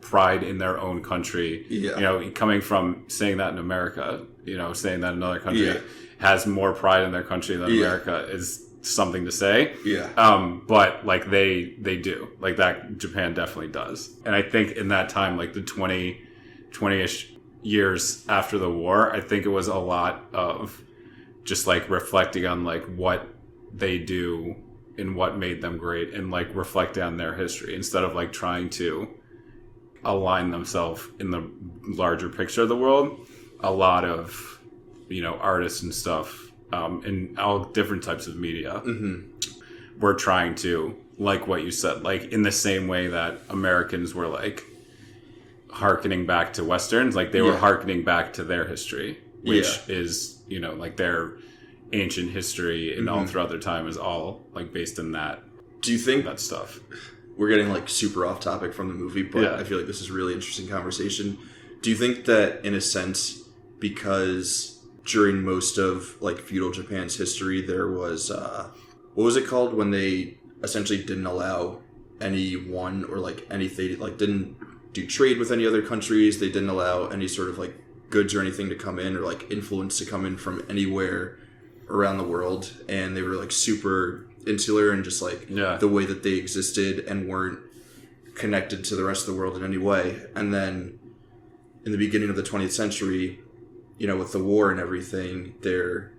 Speaker 2: pride in their own country. Yeah. Coming from saying that in America, saying that another country has more pride in their country than America is something to say.
Speaker 1: Yeah.
Speaker 2: But like they do, like that Japan definitely does. And I think in that time, like the 20-ish years after the war, I think it was a lot of just like reflecting on like what they do and what made them great, and like reflecting on their history instead of like trying to align themselves in the larger picture of the world. A lot of, you know, artists and stuff in all different types of media were trying to, like what you said, like in the same way that Americans were like hearkening back to Westerns, like they were hearkening back to their history, which is, you know, like their ancient history and all throughout their time is all like based in that.
Speaker 1: Do you think
Speaker 2: that stuff?
Speaker 1: We're getting like super off topic from the movie, but I feel like this is a really interesting conversation. Do you think that in a sense, because during most of like feudal Japan's history, there was what was it called when they essentially didn't allow anyone or like anything, like didn't do trade with any other countries, they didn't allow any sort of like goods or anything to come in or like influence to come in from anywhere around the world, and they were like super insular and just like the way that they existed and weren't connected to the rest of the world in any way. And then in the beginning of the 20th century, you know, with the war and everything, they're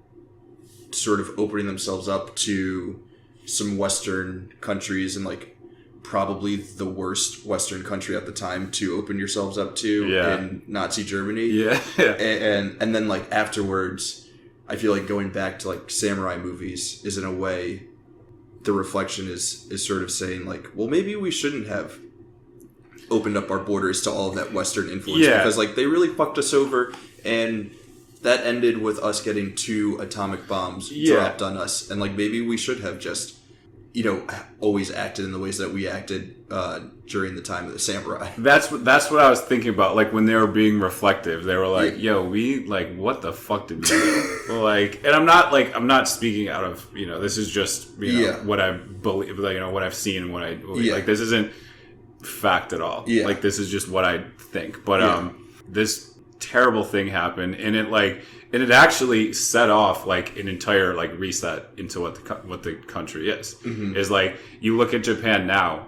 Speaker 1: sort of opening themselves up to some Western countries, and like probably the worst Western country at the time to open yourselves up to in Nazi Germany. And then like afterwards, I feel like going back to like samurai movies is in a way the reflection is sort of saying like, well, maybe we shouldn't have opened up our borders to all of that Western influence because like they really fucked us over, and that ended with us getting 2 atomic bombs dropped on us, and like maybe we should have just, you know, always acted in the ways that we acted during the time of the samurai.
Speaker 2: That's what I was thinking about. Like when they were being reflective, they were like, "Yo, we like what the fuck did we do?" Like, and I'm not speaking out of, you know, this is just, you know, what I believe, like, you know, what I've seen and what I believe. Like this isn't fact at all. Like this is just what I think. But this terrible thing happened, and it actually set off like an entire like reset into what the country is. Is like, you look at Japan now,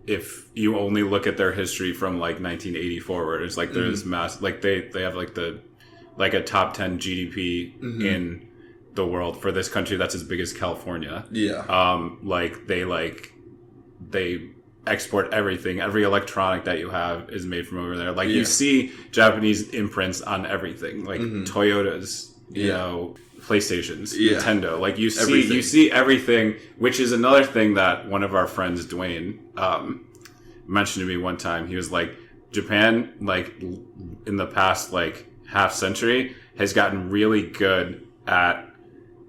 Speaker 2: if you only look at their history from like 1980 forward, it's like there's mass, like they have like a top 10 GDP in the world for this country that's as big as California. Like they export everything. Every electronic that you have is made from over there. Like you see Japanese imprints on everything, like Toyotas, you know, PlayStations, Nintendo. Like you see everything, which is another thing that one of our friends, Dwayne, mentioned to me one time. He was like, Japan, like in the past like half century, has gotten really good at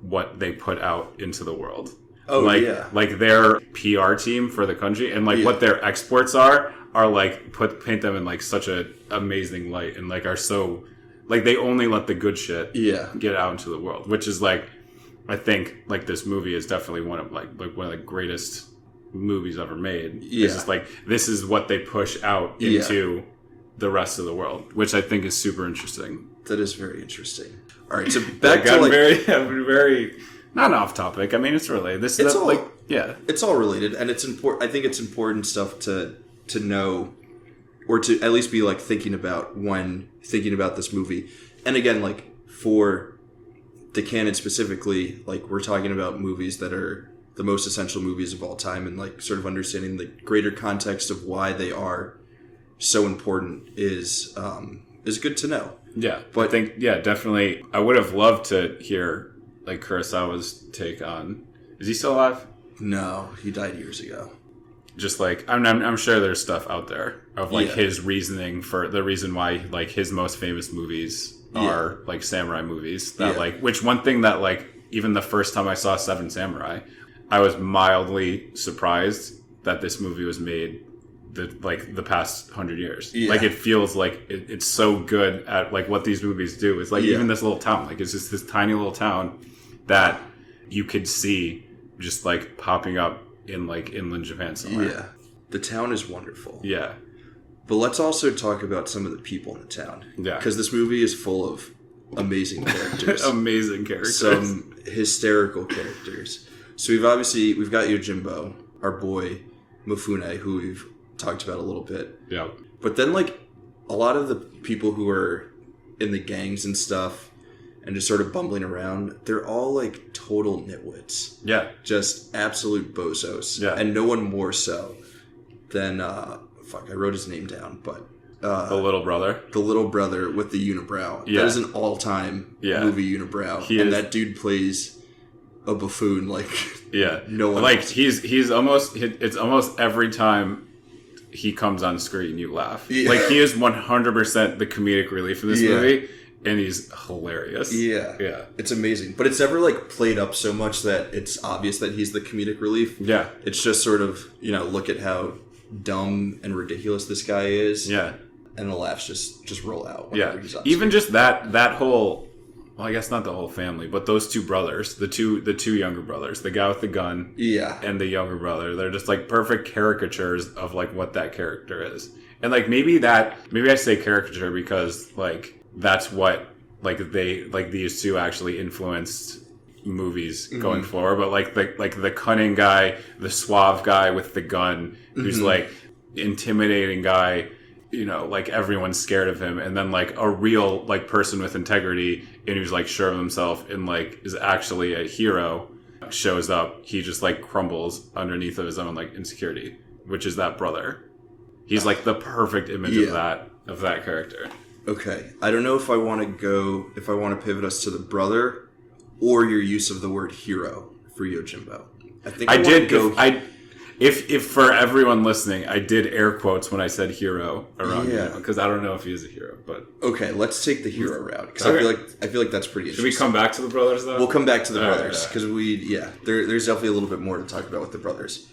Speaker 2: what they put out into the world. Like their PR team for the country, and like what their exports are like paint them in like such a amazing light, and like are so like they only let the good shit get out into the world, which is like, I think like this movie is definitely one of one of the greatest movies ever made. It's just like, this is what they push out into the rest of the world, which I think is super interesting.
Speaker 1: That is very interesting. All right, so back to like
Speaker 2: very not off topic. I mean, it's related. This is
Speaker 1: it's all related, and it's important. I think it's important stuff to know, or to at least be like thinking about when thinking about this movie. And again, like for the canon specifically, like we're talking about movies that are the most essential movies of all time, and like sort of understanding the greater context of why they are so important is good to know. Yeah,
Speaker 2: but I think definitely. I would have loved to hear like Kurosawa's take on. Is he still alive?
Speaker 1: No, he died years ago.
Speaker 2: Just like I'm sure there's stuff out there of like his reasoning for the reason why like his most famous movies are like samurai movies. That like, which one thing that like even the first time I saw Seven Samurai, I was mildly surprised that this movie was made the past 100 years. Like it feels like it's so good at like what these movies do. It's like even this little town, like it's just this tiny little town that you could see just like popping up in like inland Japan somewhere.
Speaker 1: Yeah, the town is wonderful.
Speaker 2: Yeah,
Speaker 1: but let's also talk about some of the people in the town. Yeah, because this movie is full of amazing characters.
Speaker 2: Amazing characters.
Speaker 1: Some hysterical characters. So we've got Yojimbo, our boy Mifune, who we've talked about a little bit.
Speaker 2: Yeah.
Speaker 1: But then, like, a lot of the people who are in the gangs and stuff and just sort of bumbling around, they're all, like, total nitwits.
Speaker 2: Yeah.
Speaker 1: Just absolute bozos.
Speaker 2: Yeah.
Speaker 1: And no one more so than, I wrote his name down, but...
Speaker 2: the little brother.
Speaker 1: The little brother with the unibrow.
Speaker 2: Yeah.
Speaker 1: That is an all-time movie unibrow. That dude plays a buffoon like no one
Speaker 2: like
Speaker 1: else.
Speaker 2: He's almost, it's almost every time he comes on screen you laugh.
Speaker 1: Yeah.
Speaker 2: Like he is 100% the comedic relief in this movie, and he's hilarious.
Speaker 1: Yeah. It's amazing. But it's never like played up so much that it's obvious that he's the comedic relief.
Speaker 2: Yeah.
Speaker 1: It's just sort of, look at how dumb and ridiculous this guy is.
Speaker 2: Yeah.
Speaker 1: And the laughs just roll out whenever he's on
Speaker 2: Even
Speaker 1: screen.
Speaker 2: just that whole, well, I guess not the whole family, but those two brothers, the two younger brothers, the guy with the gun, and the younger brother, they're just like perfect caricatures of like what that character is. And like maybe I say caricature because like that's what like these two actually influenced movies going forward. But like the cunning guy, the suave guy with the gun, who's like intimidating guy. Like everyone's scared of him, and then like a real like person with integrity and who's like sure of himself and like is actually a hero shows up. He just like crumbles underneath of his own like insecurity, which is that brother. He's like the perfect image of that character.
Speaker 1: Okay, I don't know if I want to pivot us to the brother or your use of the word hero for Yojimbo. I think I did go.
Speaker 2: If for everyone listening, I did air quotes when I said hero around him because I don't know if he is a hero, but
Speaker 1: okay, let's take the hero route because I feel like that's pretty interesting.
Speaker 2: Should we come back to the brothers though?
Speaker 1: We'll come back to the brothers because there's definitely a little bit more to talk about with the brothers.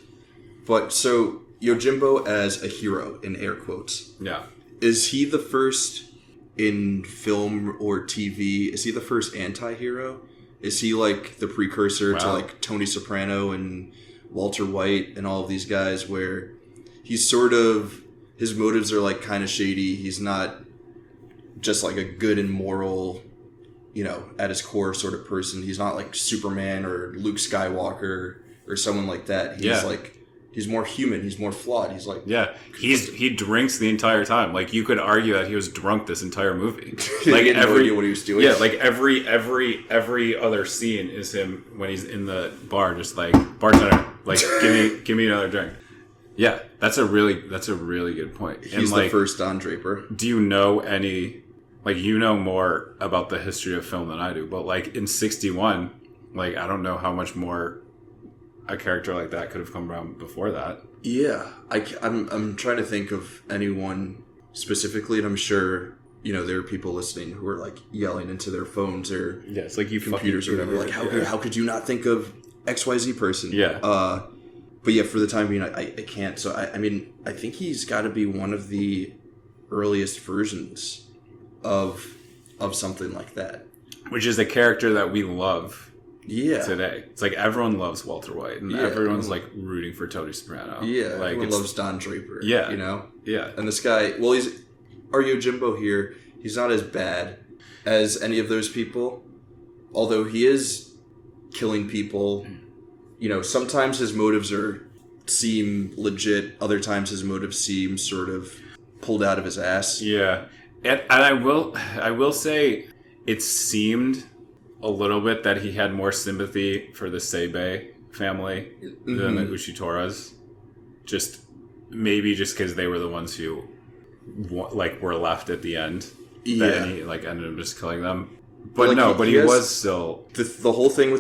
Speaker 1: But so Yojimbo as a hero in air quotes, is he the first in film or TV? Is he the first anti-hero? Is he like the precursor to like Tony Soprano and Walter White and all of these guys where he's sort of, his motives are like kind of shady. He's not just like a good and moral, at his core sort of person. He's not like Superman or Luke Skywalker or someone like that. He's like, he's more human. He's more flawed. He's like...
Speaker 2: Yeah. He drinks the entire time. Like, you could argue that he was drunk this entire movie.
Speaker 1: Like, he had no idea what he was doing.
Speaker 2: Yeah, like, every other scene is him when he's in the bar, just like, bartender, like, give me another drink. Yeah, that's a really good point.
Speaker 1: He's the first Don Draper.
Speaker 2: Do you know any... Like, you know more about the history of film than I do, but, like, in 1961, like, I don't know how much more... a character like that could have come around before that.
Speaker 1: Yeah, I'm trying to think of anyone specifically, and I'm sure there are people listening who are like yelling into their phones or
Speaker 2: it's like you
Speaker 1: computers or whatever. Like how could you not think of XYZ person?
Speaker 2: Yeah.
Speaker 1: But yeah, for the time being, I can't. So I mean, I think he's got to be one of the earliest versions of something like that,
Speaker 2: which is a character that we love.
Speaker 1: Yeah.
Speaker 2: Today. It's like everyone loves Walter White and everyone's like rooting for Tony Soprano.
Speaker 1: Yeah.
Speaker 2: Like
Speaker 1: everyone loves Don Draper.
Speaker 2: Yeah.
Speaker 1: Yeah. And this guy, well, our Yojimbo here, he's not as bad as any of those people. Although he is killing people. Sometimes his motives seem legit. Other times his motives seem sort of pulled out of his ass.
Speaker 2: Yeah. And I will say it seemed a little bit that he had more sympathy for the Seibe family than the Ushitoras. Maybe just because they were the ones who were left at the end.
Speaker 1: Yeah.
Speaker 2: And he ended up just killing them. But he was still...
Speaker 1: The whole thing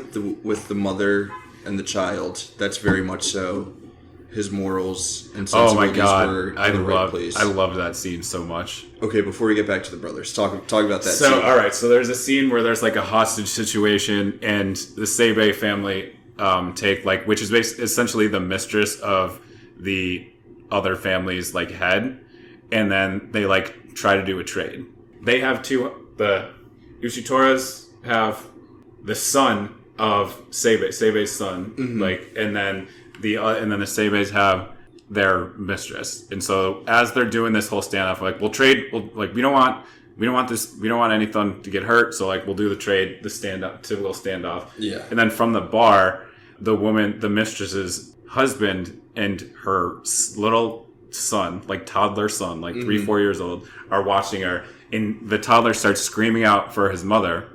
Speaker 1: with the mother and the child, that's very much so his morals and sensibilities were in the right place.
Speaker 2: I love that scene so much.
Speaker 1: Okay, before we get back to the brothers, talk about that
Speaker 2: scene.
Speaker 1: So,
Speaker 2: all right, so there's a scene where there's like a hostage situation, and the Seibe family which is essentially the mistress of the other family's like head, and then they like try to do a trade. They have the Ushitoras have the son of Seibe's son, and then the Seibes have their mistress, and so as they're doing this whole standoff, we'll trade. We don't want anything to get hurt, so we'll do the trade, the typical standoff.
Speaker 1: Yeah.
Speaker 2: And then from the bar, the woman, the mistress's husband, and her little son, like toddler son, like 3-4 years old, are watching her, and the toddler starts screaming out for his mother,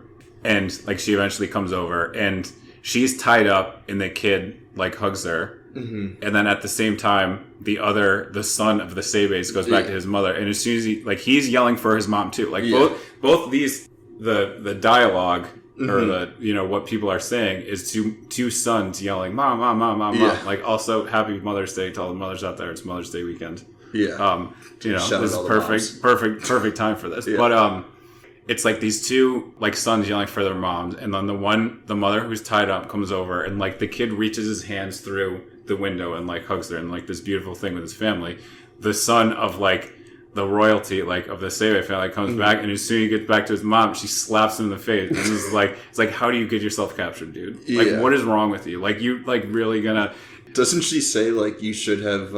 Speaker 2: and like she eventually comes over, and she's tied up, and the kid like hugs her, and then at the same time, the son of the Seibes goes back to his mother, and as soon as he's yelling for his mom too, like both these the dialogue. Or what people are saying is two sons yelling, "Mom, mom, mom, mom, mom!" Like, also, Happy Mother's Day to all the mothers out there. It's Mother's Day weekend. Yeah. This is perfect time for this. Yeah. But it's like these two like sons yelling for their moms, and then the mother who's tied up comes over, and like the kid reaches his hands through the window and like hugs her, and like this beautiful thing with his family. The son of like the royalty like of the Seibe family comes back, and as soon as he gets back to his mom, she slaps him in the face, and it's like how do you get yourself captured, dude? Like, what is wrong with you? Like, you like really gonna?
Speaker 1: Doesn't she say like you should have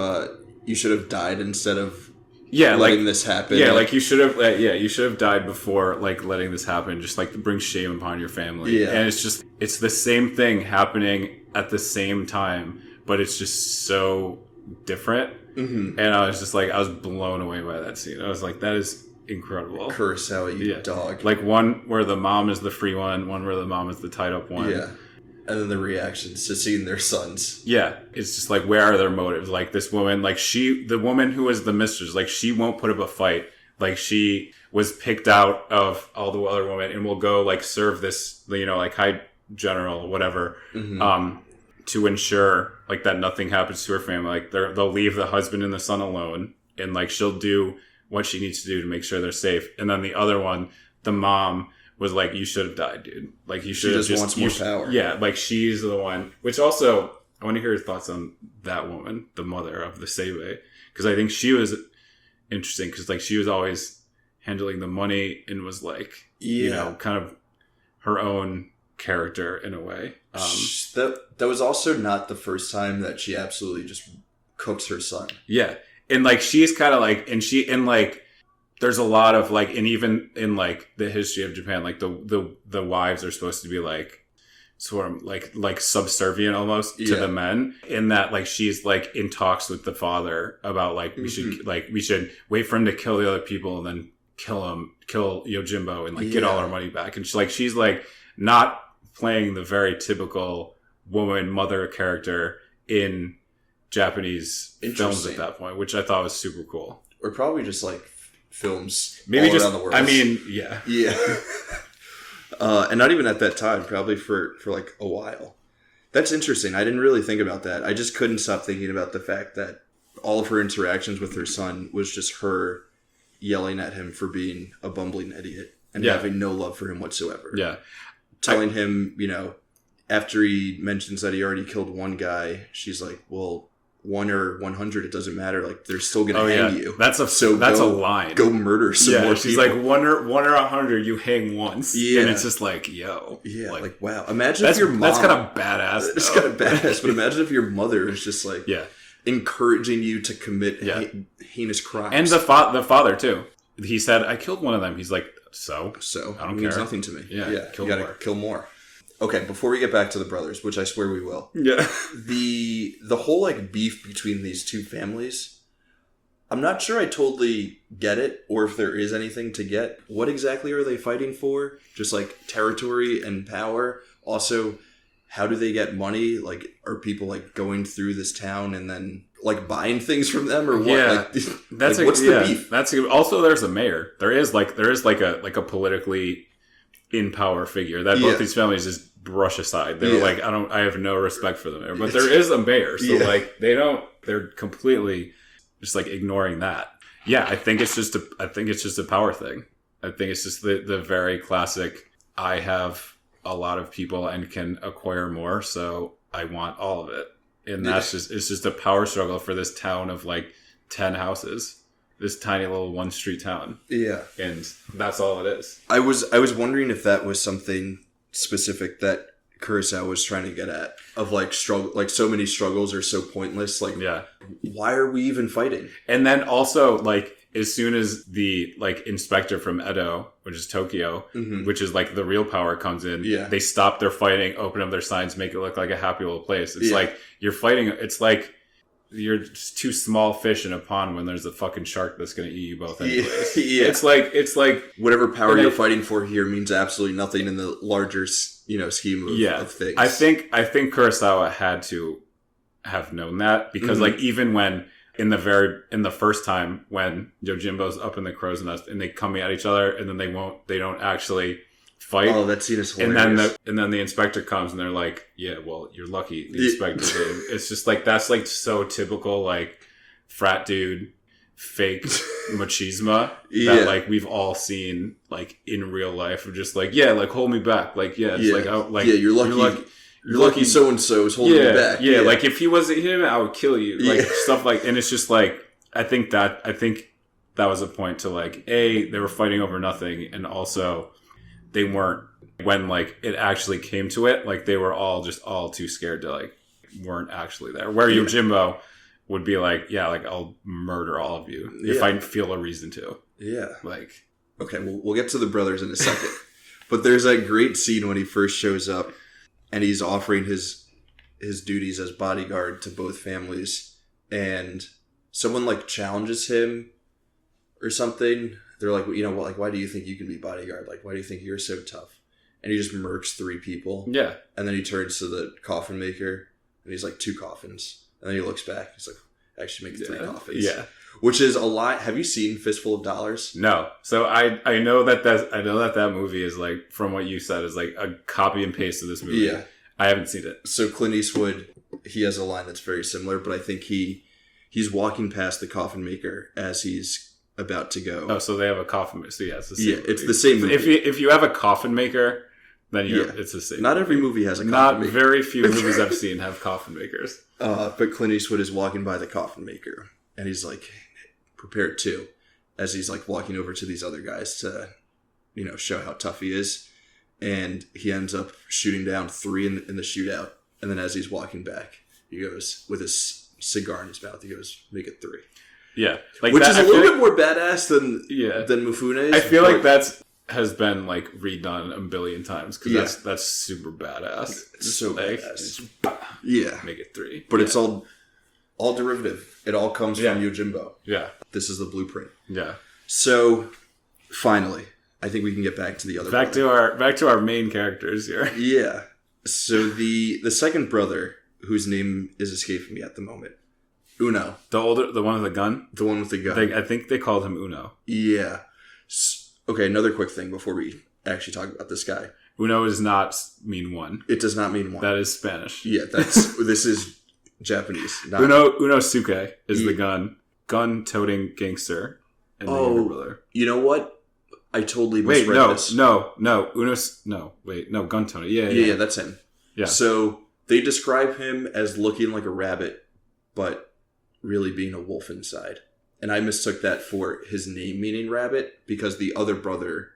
Speaker 1: died instead of letting this happen?
Speaker 2: Yeah, like you should have died before like letting this happen, just like to bring shame upon your family. Yeah, and it's the same thing happening at the same time, but it's just so different. And I was just like, I was blown away by that scene. I was like, that is incredible.
Speaker 1: Kurosawa, you dog.
Speaker 2: Like, one where the mom is the free one where the mom is the tied up one.
Speaker 1: Yeah. And then the reactions to seeing their sons.
Speaker 2: Yeah. It's just like, where are their motives? Like, this woman, like the woman who was the mistress, like, she won't put up a fight. Like, she was picked out of all the other women and will go like serve this, like high general, whatever, to ensure like that nothing happens to her family. Like, they'll leave the husband and the son alone, and like she'll do what she needs to do to make sure they're safe. And then the other one, the mom, was like, you should have died, dude. Like, you should have
Speaker 1: just wants more power.
Speaker 2: Yeah, like she's the one. Which also, I want to hear your thoughts on that woman, the mother of the Seibe, because I think she was interesting, because like she was always handling the money and was like, kind of her own character in a way.
Speaker 1: That was also not the first time that she absolutely just cooks her son.
Speaker 2: Yeah. And like, she's kind of like, and like, there's a lot of like, and even in like the history of Japan, like the wives are supposed to be like sort of like subservient almost to the men, in that like she's like in talks with the father about like we should wait for him to kill the other people and then kill Yojimbo and like get all our money back. And she's like not playing the very typical woman mother character in Japanese films at that point, which I thought was super cool.
Speaker 1: Or probably just like films
Speaker 2: maybe
Speaker 1: all
Speaker 2: just
Speaker 1: around the world.
Speaker 2: I mean, yeah.
Speaker 1: And not even at that time, probably for like a while. That's interesting. I didn't really think about that. I just couldn't stop thinking about the fact that all of her interactions with her son was just her yelling at him for being a bumbling idiot and having no love for him whatsoever.
Speaker 2: Yeah.
Speaker 1: Telling him, after he mentions that he already killed one guy, she's like, well, 1 or 100, it doesn't matter. Like, they're still going to hang you.
Speaker 2: That's a line.
Speaker 1: Go murder some more
Speaker 2: she's
Speaker 1: people.
Speaker 2: like, 1 or 100, you hang once.
Speaker 1: Yeah.
Speaker 2: And it's just like, yo.
Speaker 1: Yeah, like wow. Imagine if your mom...
Speaker 2: That's kind of badass.
Speaker 1: It's kind of badass, but imagine if your mother is just like encouraging you to commit heinous crimes.
Speaker 2: And the father, too. He said, I killed one of them. He's like, so? I don't care. It means
Speaker 1: nothing to me.
Speaker 2: Yeah,
Speaker 1: you gotta kill more. Okay, before we get back to the brothers, which I swear we will.
Speaker 2: Yeah.
Speaker 1: The whole like beef between these two families, I'm not sure I totally get it, or if there is anything to get. What exactly are they fighting for? Just like territory and power? Also, how do they get money? Like, are people like going through this town and then like buying things from them, or what?
Speaker 2: Yeah,
Speaker 1: like, what's the beef?
Speaker 2: That's also, there's a mayor. There is like a politically in power figure that both these families just brush aside. They're like, I have no respect for them. But there is a mayor, so like they're completely just like ignoring that. Yeah, I think it's just a power thing. I think it's just the very classic, I have a lot of people and can acquire more, so I want all of it. And it's just a power struggle for this town of like 10 houses. This tiny little one street town. Yeah. And that's all it is.
Speaker 1: I was wondering if that was something specific that Kurosawa was trying to get at, of like struggle, like so many struggles are so pointless. Like, why are we even fighting?
Speaker 2: And then also like as soon as the like inspector from Edo, which is Tokyo, which is like the real power, comes in, they stop their fighting, open up their signs, make it look like a happy little place. It's like you're fighting. It's like you're just two small fish in a pond when there's a fucking shark that's going to eat you both anyways. It's like
Speaker 1: whatever power you're fighting for here means absolutely nothing in the larger, scheme of things.
Speaker 2: I think Kurosawa had to have known that because like even when in the first time when Yojimbo's up in the crow's nest and they come at each other and then they don't actually fight.
Speaker 1: Oh, that scene is hilarious.
Speaker 2: And then the inspector comes and they're like, yeah, well, you're lucky the inspector did. It's just like, that's like so typical, like frat dude, fake machismo that like we've all seen like in real life of just like, yeah, like hold me back. Like, yeah, it's like, oh, like,
Speaker 1: you're lucky. You're lucky so-and-so is holding you back.
Speaker 2: Yeah, like if he wasn't him, I would kill you. Like stuff like, and it's just like, I think that was a point to like, A, they were fighting over nothing. And also they weren't, when like it actually came to it, like they were all too scared to like, weren't actually there. Where Yojimbo would be like, yeah, like I'll murder all of you if I feel a reason to.
Speaker 1: Yeah.
Speaker 2: Like,
Speaker 1: okay, we'll get to the brothers in a second. But there's that great scene when he first shows up and he's offering his duties as bodyguard to both families, and someone like challenges him or something. They're like, like, why do you think you can be bodyguard? Like, why do you think you're so tough? And he just murks 3 people. Yeah. And then he turns to the coffin maker and he's like, 2 coffins. And then he looks back. He's like, actually make 3 coffins. Yeah. Which is a lot. Have you seen Fistful of Dollars?
Speaker 2: No. So I know that movie is like, from what you said, is like a copy and paste of this movie. Yeah. I haven't seen it.
Speaker 1: So Clint Eastwood, he has a line that's very similar, but I think he's walking past the coffin maker as he's about to go.
Speaker 2: Oh, so they have a coffin maker. So yeah, it's the same movie.
Speaker 1: It's the same movie.
Speaker 2: If you have a coffin maker, then it's the same.
Speaker 1: Not every movie has a coffin
Speaker 2: maker.
Speaker 1: Not
Speaker 2: very few movies I've seen have coffin makers.
Speaker 1: But Clint Eastwood is walking by the coffin maker, and he's like, prepared to, as he's like walking over to these other guys to, show how tough he is. And he ends up shooting down 3 in the shootout. And then as he's walking back, he goes, with his cigar in his mouth, he goes, make it 3.
Speaker 2: Yeah.
Speaker 1: Which is a little bit more badass than Mifune's.
Speaker 2: I feel like has been like redone a billion times because that's super badass.
Speaker 1: It's so badass.
Speaker 2: Make it 3.
Speaker 1: But it's all derivative. It all comes from Yojimbo.
Speaker 2: Yeah.
Speaker 1: This is the blueprint.
Speaker 2: Yeah.
Speaker 1: So finally, I think we can get back to the other
Speaker 2: back to our main characters here.
Speaker 1: Yeah. So the second brother, whose name is escaping me at the moment, Uno.
Speaker 2: The one with the gun?
Speaker 1: The one with the gun.
Speaker 2: I think they called him Uno.
Speaker 1: Yeah. Okay, another quick thing before we actually talk about this guy.
Speaker 2: Uno does not mean 1.
Speaker 1: It does not mean 1.
Speaker 2: That is Spanish.
Speaker 1: Yeah, this is Japanese.
Speaker 2: Unosuke is the gun-toting gangster and the younger brother.
Speaker 1: You know what? I totally misread this.
Speaker 2: No, gun toting. Yeah,
Speaker 1: that's him.
Speaker 2: Yeah.
Speaker 1: So they describe him as looking like a rabbit, but really being a wolf inside. And I mistook that for his name meaning rabbit, because the other brother,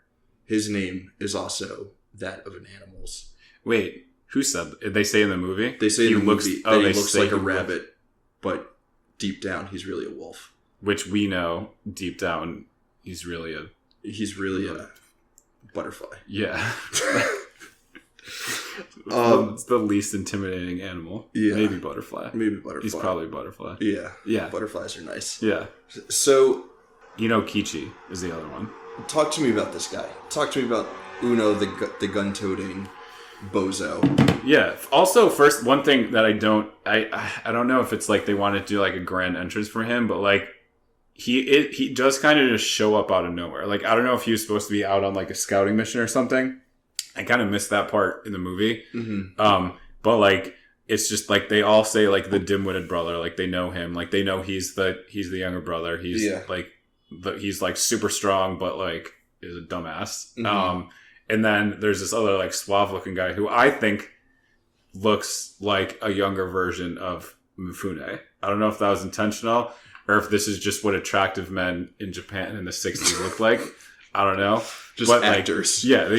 Speaker 1: his name is also that of an animal's.
Speaker 2: Wait, who said that? They say in the movie?
Speaker 1: They say in the movie that he looks like a rabbit, but deep down he's really a wolf.
Speaker 2: Which we know deep down he's really a
Speaker 1: butterfly.
Speaker 2: Yeah. It's the least intimidating animal. Yeah. Maybe butterfly. He's probably butterfly.
Speaker 1: Yeah.
Speaker 2: Yeah.
Speaker 1: Butterflies are nice.
Speaker 2: Yeah.
Speaker 1: So,
Speaker 2: Kichi is the other one.
Speaker 1: Talk to me about this guy. Talk to me about Uno, the gun-toting bozo.
Speaker 2: Yeah. Also, first, one thing that I don't know if it's like they wanted to do like a grand entrance for him, but like he does kind of just show up out of nowhere. Like, I don't know if he was supposed to be out on like a scouting mission or something. I kind of missed that part in the movie. Mm-hmm. But like, it's just like they all say like the dim-witted brother, like they know him, like they know he's the younger brother. He's he's like super strong, but like is a dumbass. Mm-hmm. And then there's this other like suave looking guy who I think looks like a younger version of Mifune. I don't know if that was intentional or if this is just what attractive men in Japan in the 60s look like. I don't know.
Speaker 1: Just actors.
Speaker 2: Like,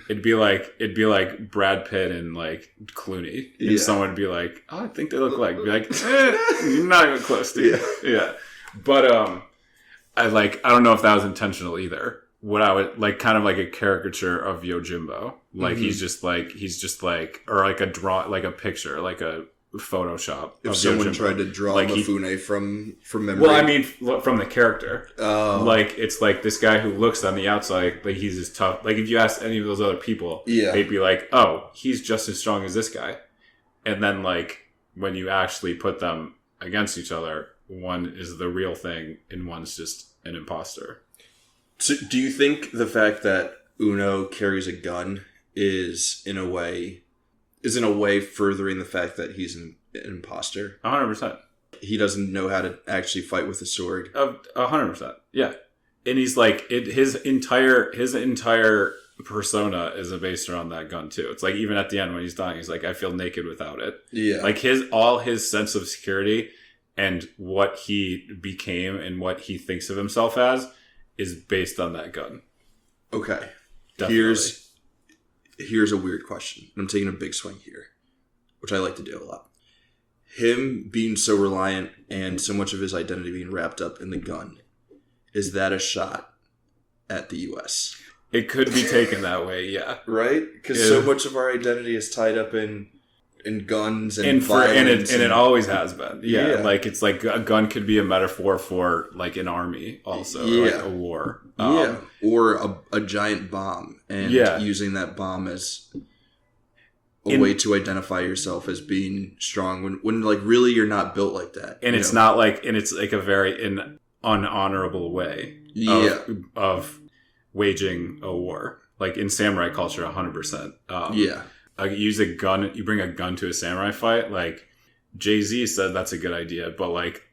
Speaker 2: It'd be like Brad Pitt and like Clooney. And someone would be like, oh, I think they look like. Be like, you're not even close to it. Yeah. But I don't know if that was intentional either. What I would like, kind of like a caricature of Yojimbo. Like he's just like, or like a draw, like a picture, like a Photoshop.
Speaker 1: If someone
Speaker 2: Yojimbo.
Speaker 1: tried to draw Mifune from memory.
Speaker 2: Well, I mean, from the character. Like, it's like this guy who looks on the outside, like he's as tough. Like, if you ask any of those other people, they'd be like, oh, he's just as strong as this guy. And then, like, when you actually put them against each other, one is the real thing and one's just an imposter.
Speaker 1: So do you think the fact that Uno carries a gun is in a way furthering the fact that he's an imposter?
Speaker 2: 100%.
Speaker 1: He doesn't know how to actually fight with a sword.
Speaker 2: 100%. Yeah. And he's like, his entire persona is based around that gun too. It's like, even at the end when he's dying, he's like, I feel naked without it.
Speaker 1: Yeah.
Speaker 2: Like all his sense of security and what he became and what he thinks of himself as is based on that gun.
Speaker 1: Okay.
Speaker 2: Definitely.
Speaker 1: Here's a weird question. I'm taking a big swing here, which I like to do a lot. Him being so reliant and so much of his identity being wrapped up in the gun, is that a shot at the U.S.?
Speaker 2: It could be taken that way, yeah.
Speaker 1: Right? Because so much of our identity is tied up in guns and violence.
Speaker 2: And it always has been. Yeah. Like, it's like a gun could be a metaphor for, like, an army also. Or like a war.
Speaker 1: Or a giant bomb. And using that bomb as a way to identify yourself as being strong. When like, really you're not built like that.
Speaker 2: And it's not like... And it's like a very unhonorable way of waging a war. Like, in samurai culture, 100%. You use a gun, you bring a gun to a samurai fight, like, Jay-Z said that's a good idea, but, like,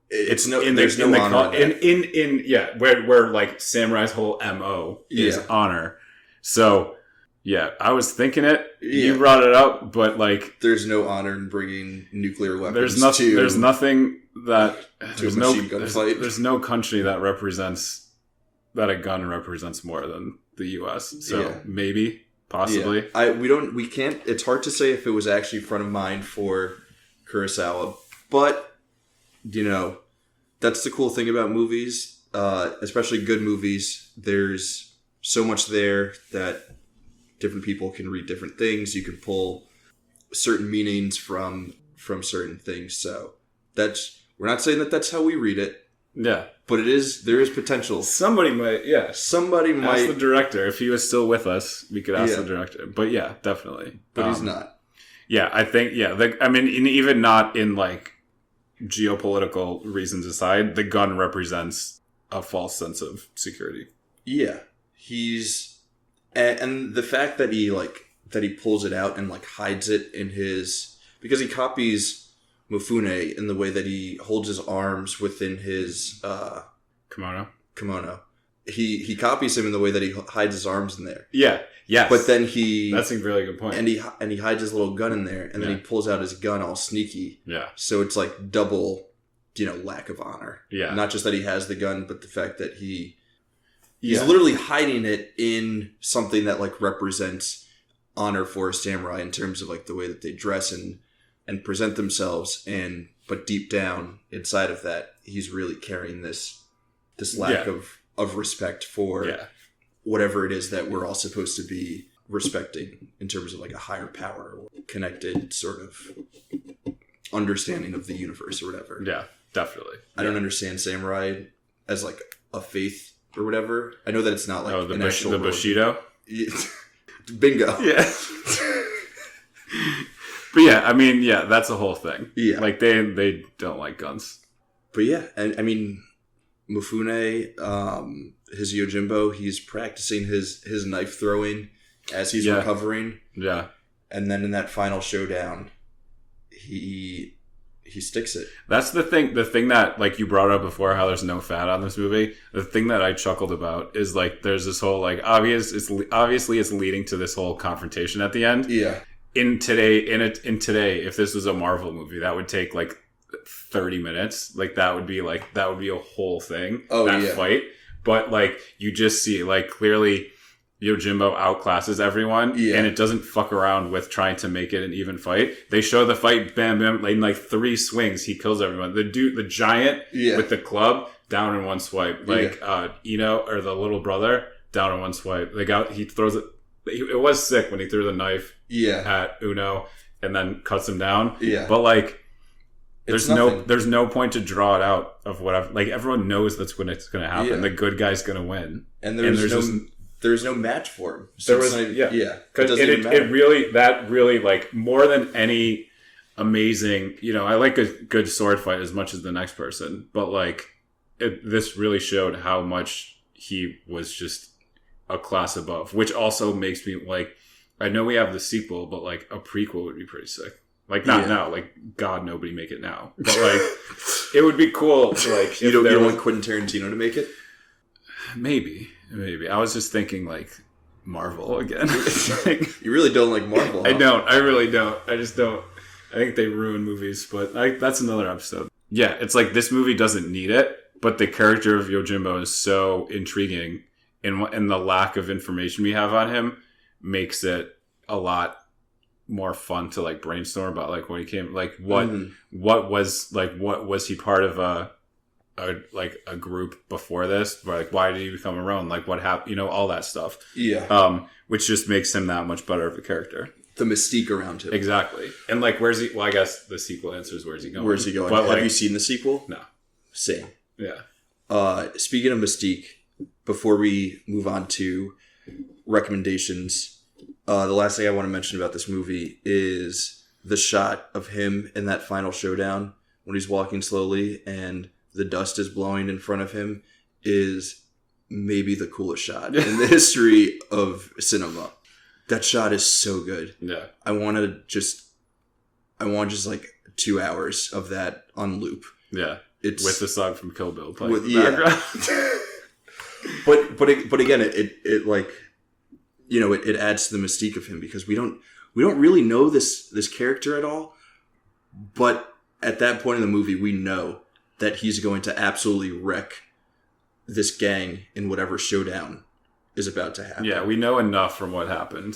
Speaker 1: there's no honor
Speaker 2: where like samurai's whole MO is honor. So I was thinking it. You brought it up, but like,
Speaker 1: there's no honor in bringing nuclear weapons.
Speaker 2: There's nothing that there's no country that a gun represents more than the U.S. So maybe. Possibly.
Speaker 1: We can't, it's hard to say if it was actually front of mind for Kurosawa, but, you know, that's the cool thing about movies, especially good movies. There's so much there that different people can read different things. You can pull certain meanings from certain things. So we're not saying that that's how we read it.
Speaker 2: Yeah.
Speaker 1: But there is potential.
Speaker 2: Somebody might. Ask the director. If he was still with us, we could ask the director. But yeah, definitely.
Speaker 1: But he's not.
Speaker 2: Yeah, I think, even not in, like, geopolitical reasons aside, the gun represents a false sense of security. Yeah.
Speaker 1: And the fact that he pulls it out and, like, hides it in because he copies Mifune in the way that he holds his arms within his
Speaker 2: kimono.
Speaker 1: He copies him in the way that he hides his arms in there.
Speaker 2: Yeah. Yes.
Speaker 1: But then
Speaker 2: that's a really good point.
Speaker 1: And he hides his little gun in there, and then he pulls out his gun all sneaky.
Speaker 2: Yeah.
Speaker 1: So it's like double, lack of honor.
Speaker 2: Yeah.
Speaker 1: Not just that he has the gun, but the fact that he's literally hiding it in something that, like, represents honor for a samurai in terms of, like, the way that they dress and present themselves, but deep down inside of that, he's really carrying this lack of respect for whatever it is that we're all supposed to be respecting in terms of, like, a higher power or connected sort of understanding of the universe or whatever.
Speaker 2: Yeah, definitely.
Speaker 1: I don't understand samurai as, like, a faith or whatever. I know that it's not like
Speaker 2: the Bushido.
Speaker 1: Bingo.
Speaker 2: Yeah. But yeah, I mean, that's the whole thing.
Speaker 1: Yeah.
Speaker 2: Like, they don't like guns.
Speaker 1: But yeah, and I mean, Mifune, his Yojimbo, he's practicing his knife throwing as he's recovering.
Speaker 2: Yeah.
Speaker 1: And then in that final showdown, he sticks it.
Speaker 2: That's the thing that, like, you brought up before, how there's no fat on this movie. The thing that I chuckled about is, like, there's this whole, like, obviously it's leading to this whole confrontation at the end.
Speaker 1: Yeah.
Speaker 2: In today, if this was a Marvel movie, that would take, like, 30 minutes. Like, that would be a whole thing.
Speaker 1: Oh,
Speaker 2: that fight. But, like, you just see, like, clearly Yojimbo outclasses everyone, and it doesn't fuck around with trying to make it an even fight. They show the fight, bam, bam, in like 3 swings, he kills everyone. The giant with the club down in one swipe. Like Eno or the little brother, down in one swipe. He throws it. It was sick when he threw the knife at Uno and then cuts him down. Yeah, but like. There's no point to draw it out of whatever. Like everyone knows that's when it's going to happen. Yeah. The good guy's going to win,
Speaker 1: and there's no match for him. So
Speaker 2: because it really like more than any amazing. I like a good sword fight as much as the next person, but like this really showed how much he was just a class above, which also makes me like. I know we have the sequel, but like a prequel would be pretty sick. Like not now, like God, nobody make it now. But like, it would be cool. To, like
Speaker 1: you don't want Quentin Tarantino to make it?
Speaker 2: Maybe. I was just thinking like Marvel again. Like,
Speaker 1: you really don't like Marvel? Huh?
Speaker 2: I don't. I really don't. I just don't. I think they ruin movies, but that's another episode. Yeah, it's like this movie doesn't need it, but the character of Yojimbo is so intriguing, and the lack of information we have on him makes it a lot more fun to like brainstorm about like when he came like what was he part of a group before this, or like why did he become a Ronin, like what happened, all that stuff, which just makes him that much better of a character,
Speaker 1: the mystique around him.
Speaker 2: Exactly. And like where's he, well I guess the sequel answers where's he going,
Speaker 1: but have you seen the sequel?
Speaker 2: No.
Speaker 1: Same.
Speaker 2: Yeah.
Speaker 1: Speaking of mystique, before we move on to recommendations, the last thing I want to mention about this movie is the shot of him in that final showdown when he's walking slowly and the dust is blowing in front of him is maybe the coolest shot in the history of cinema. That shot is so good.
Speaker 2: Yeah.
Speaker 1: I want just like 2 hours of that on loop.
Speaker 2: Yeah. It's with the song from Kill Bill playing in the background.
Speaker 1: but again, it like, it adds to the mystique of him because we don't really know this character at all. But at that point in the movie, we know that he's going to absolutely wreck this gang in whatever showdown is about to happen.
Speaker 2: Yeah, we know enough from what happened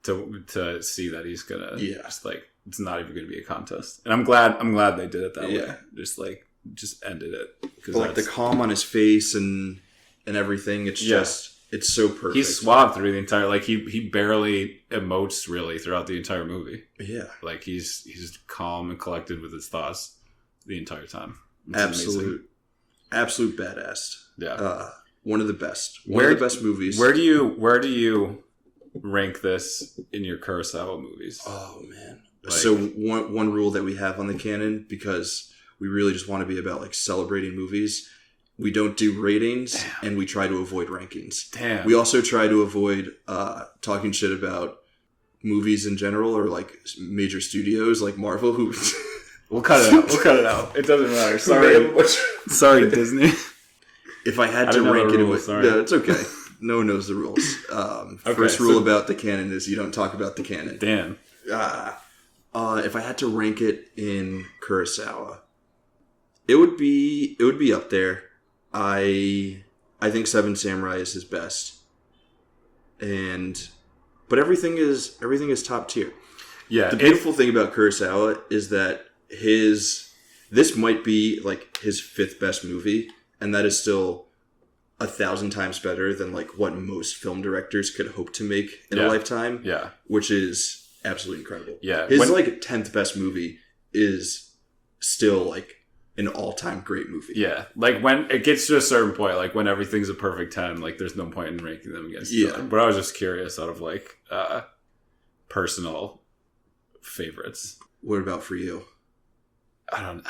Speaker 2: to see that he's gonna just like it's not even gonna be a contest. And I'm glad they did it that way. Just ended it.
Speaker 1: But like the calm on his face and everything, it's just. It's so perfect.
Speaker 2: He's suave through the entire. Like he barely emotes really throughout the entire movie.
Speaker 1: Yeah,
Speaker 2: like he's calm and collected with his thoughts the entire time. It's
Speaker 1: absolute badass.
Speaker 2: Yeah,
Speaker 1: one of the best. One of the best movies.
Speaker 2: Where do you rank this in your Kurosawa movies?
Speaker 1: Oh man! Like, so one rule that we have on the Canon, because we really just want to be about like celebrating movies. We don't do ratings, and we try to avoid rankings.
Speaker 2: Damn.
Speaker 1: We also try to avoid talking shit about movies in general or like major studios like Marvel. Who
Speaker 2: we'll cut it out. It doesn't matter. Sorry, Disney.
Speaker 1: If I had to rank it, it's okay. No one knows the rules. First rule about the Canon is you don't talk about the Canon.
Speaker 2: Damn.
Speaker 1: If I had to rank it in Kurosawa, it would be up there. I think Seven Samurai is his best, but everything is top tier.
Speaker 2: Yeah,
Speaker 1: the beautiful thing about Kurosawa is that this might be like his 5th best movie, and that is still 1,000 times better than like what most film directors could hope to make in a lifetime.
Speaker 2: Yeah,
Speaker 1: which is absolutely incredible.
Speaker 2: Yeah,
Speaker 1: his 10th best movie is still like an all-time great movie.
Speaker 2: Yeah. Like when it gets to a certain point, like when everything's a perfect 10, like there's no point in ranking them against each other. But I was just curious out of like personal favorites.
Speaker 1: What about for you?
Speaker 2: I don't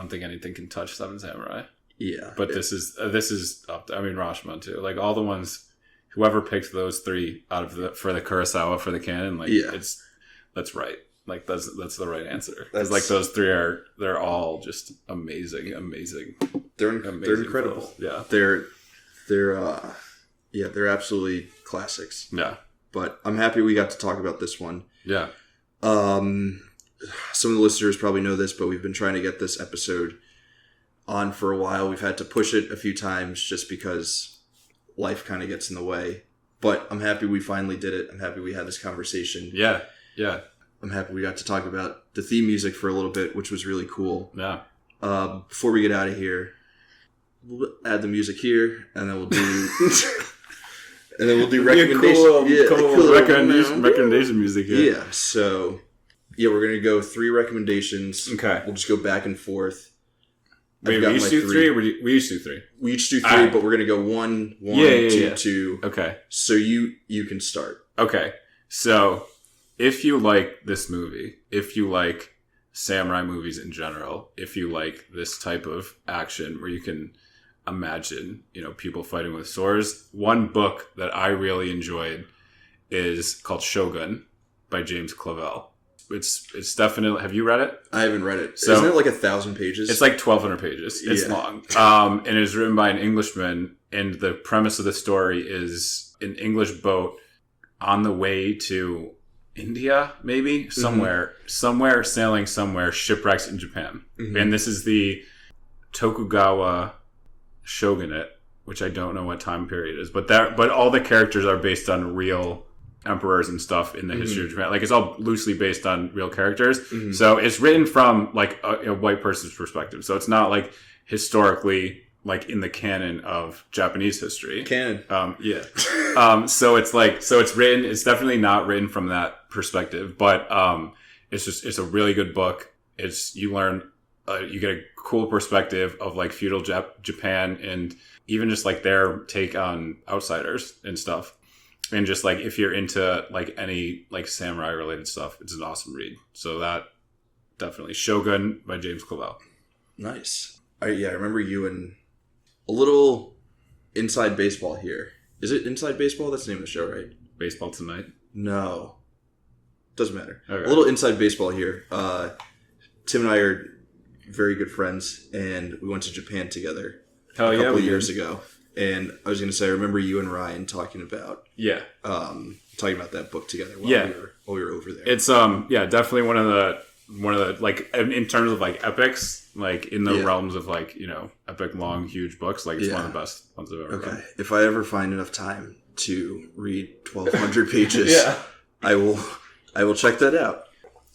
Speaker 2: think anything can touch Seven Samurai.
Speaker 1: Yeah.
Speaker 2: But this is up there. I mean Rashomon too. Like all the ones, whoever picked those 3 out of for the Kurosawa for the Canon, like that's right. Like that's the right answer. Because like those 3 they're all just amazing.
Speaker 1: They're incredible.
Speaker 2: Films. Yeah,
Speaker 1: they're absolutely classics.
Speaker 2: Yeah,
Speaker 1: but I'm happy we got to talk about this one.
Speaker 2: Yeah.
Speaker 1: Some of the listeners probably know this, but we've been trying to get this episode on for a while. We've had to push it a few times just because life kind of gets in the way. But I'm happy we finally did it. I'm happy we had this conversation.
Speaker 2: Yeah.
Speaker 1: I'm happy we got to talk about the theme music for a little bit, which was really cool.
Speaker 2: Yeah.
Speaker 1: Before we get out of here, we'll add the music here, and then we'll do... And then we'll do
Speaker 2: recommendation music here.
Speaker 1: Yeah, so... Yeah, we're going to go 3 recommendations.
Speaker 2: Okay.
Speaker 1: We'll just go back and forth.
Speaker 2: Wait, we each do 3? We each do 3.
Speaker 1: We each do 3, but we're going to go 1, 2.
Speaker 2: Okay.
Speaker 1: So you can start.
Speaker 2: Okay. So, if you like this movie, if you like samurai movies in general, if you like this type of action where you can imagine, people fighting with swords, one book that I really enjoyed is called Shogun by James Clavell. It's definitely... Have you read it?
Speaker 1: I haven't read it.
Speaker 2: So,
Speaker 1: isn't it like 1,000 pages?
Speaker 2: It's like 1,200 pages. It's long. And it was written by an Englishman. And the premise of the story is an English boat on the way to India, maybe? Somewhere, sailing somewhere, shipwrecks in Japan. Mm-hmm. And this is the Tokugawa shogunate, which I don't know what time period it is. But all the characters are based on real... emperors and stuff in the history of Japan. Like, it's all loosely based on real characters. Mm-hmm. So it's written from like a white person's perspective. So it's not like historically like in the canon of Japanese history.
Speaker 1: Canon.
Speaker 2: So it's definitely not written from that perspective, but it's a really good book. You get a cool perspective of like feudal Japan and even just like their take on outsiders and stuff. And just like if you're into like any like samurai related stuff, it's an awesome read. So that definitely Shogun by James Clavell.
Speaker 1: Nice. I remember you and a little Inside Baseball here. Is it Inside Baseball? That's the name of the show, right?
Speaker 2: Baseball Tonight?
Speaker 1: No. Doesn't matter.
Speaker 2: Okay.
Speaker 1: A little Inside Baseball here. Tim and I are very good friends, and we went to Japan together a couple of years ago. And I was going to say, I remember you and Ryan talking about that book together while we were over there.
Speaker 2: It's definitely one of the like in terms of like epics, like in the realms of like epic long huge books. Like it's one of the best ones I've ever read.
Speaker 1: If I ever find enough time to read 1,200 pages, I will check that out.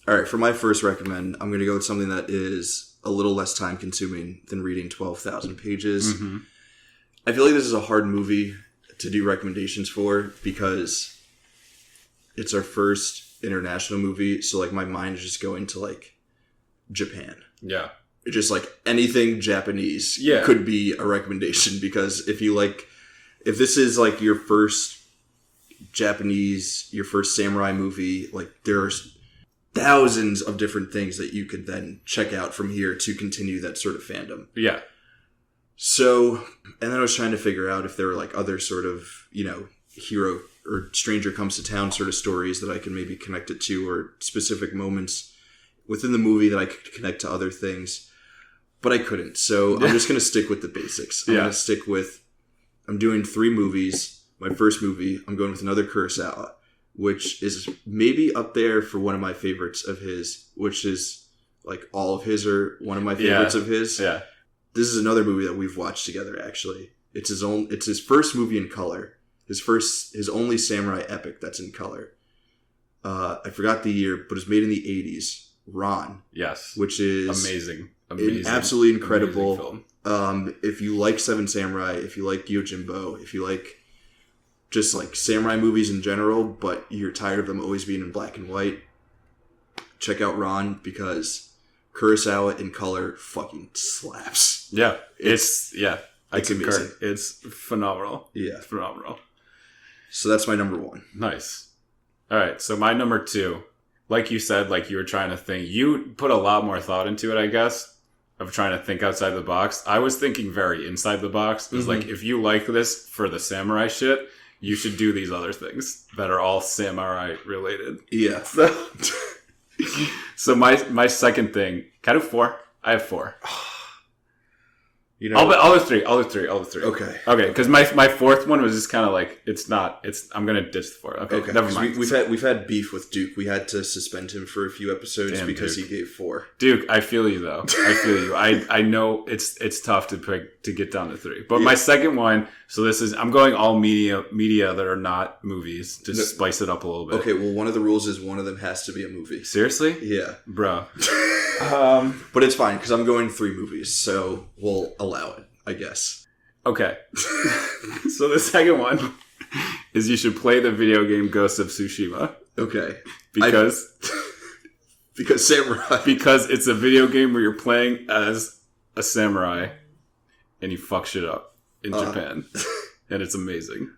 Speaker 1: All right, for my first recommend, I'm going to go with something that is a little less time consuming than reading 12,000 pages. Mm-hmm. I feel like this is a hard movie to do recommendations for because it's our first international movie. So like my mind is just going to like Japan.
Speaker 2: Yeah.
Speaker 1: It's just like anything Japanese could be a recommendation because if this is like your first samurai movie, like there's thousands of different things that you could then check out from here to continue that sort of fandom.
Speaker 2: Yeah.
Speaker 1: So, and then I was trying to figure out if there were like other sort of, hero or stranger comes to town sort of stories that I can maybe connect it to or specific moments within the movie that I could connect to other things. But I couldn't. So I'm just going to stick with the basics. I'm doing 3 movies. My first movie, I'm going with another Kurosawa, which is maybe up there for one of my favorites of his, which is like all of his are one of my favorites of his.
Speaker 2: Yeah.
Speaker 1: This is another movie that we've watched together, actually. It's his first movie in color. His only samurai epic that's in color. I forgot the year, but it was made in the 80s. Ron.
Speaker 2: Yes.
Speaker 1: Which is
Speaker 2: amazing.
Speaker 1: Absolutely incredible. If you like Seven Samurai, if you like Yojimbo, if you like just like samurai movies in general, but you're tired of them always being in black and white, check out Ron because Kurosawa in color fucking slaps.
Speaker 2: Yeah. I concur.
Speaker 1: Amazing.
Speaker 2: It's phenomenal.
Speaker 1: Yeah.
Speaker 2: It's phenomenal.
Speaker 1: So that's my number 1.
Speaker 2: Nice. All right. So my number 2, like you said, like you were trying to think, you put a lot more thought into it, I guess, of trying to think outside the box. I was thinking very inside the box. It was like, if you like this for the samurai shit, you should do these other things that are all samurai related.
Speaker 1: Yeah.
Speaker 2: So my second thing, can I do 4? I have 4. I'll do 3.
Speaker 1: Okay.
Speaker 2: Because my fourth one was just kind of like I'm gonna ditch the 4. Okay. Never mind.
Speaker 1: We've had beef with Duke. We had to suspend him for a few episodes because Duke. He gave 4.
Speaker 2: Duke, I feel you though. I feel you. I know it's tough to pick to get down to 3. But my second one, so I'm going all media that are not movies to spice it up a little bit.
Speaker 1: Okay, well, one of the rules is one of them has to be a movie.
Speaker 2: Seriously?
Speaker 1: Yeah.
Speaker 2: Bro.
Speaker 1: But it's fine, because I'm going 3 movies, so we'll allow it, I guess.
Speaker 2: Okay. So the second one is you should play the video game Ghost of Tsushima.
Speaker 1: Okay.
Speaker 2: Because
Speaker 1: samurai.
Speaker 2: Because it's a video game where you're playing as a samurai and you fuck shit up in Japan. And it's amazing.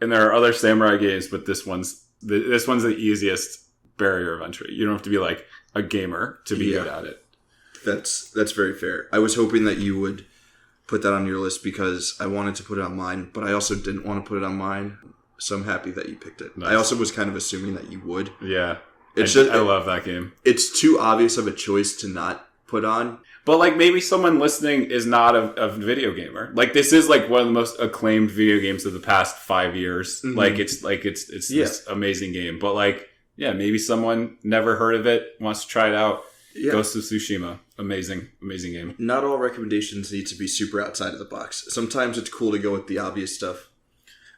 Speaker 2: And there are other samurai games, but this one's the easiest barrier of entry. You don't have to be like a gamer to be good at it.
Speaker 1: That's very fair. I was hoping that you would put that on your list because I wanted to put it on mine, but I also didn't want to put it on mine. So I'm happy that you picked it. Nice. I also was kind of assuming that you would.
Speaker 2: Yeah. I love that game.
Speaker 1: It's too obvious of a choice to not put on.
Speaker 2: But like maybe someone listening is not a video gamer. Like this is like one of the most acclaimed video games of the past 5 years. Mm-hmm. It's this amazing game. But like, yeah, maybe someone never heard of it, wants to try it out. Yeah. Ghost of Tsushima. Amazing game. Not
Speaker 1: all recommendations need to be super outside of the box. Sometimes it's cool to go with the obvious stuff.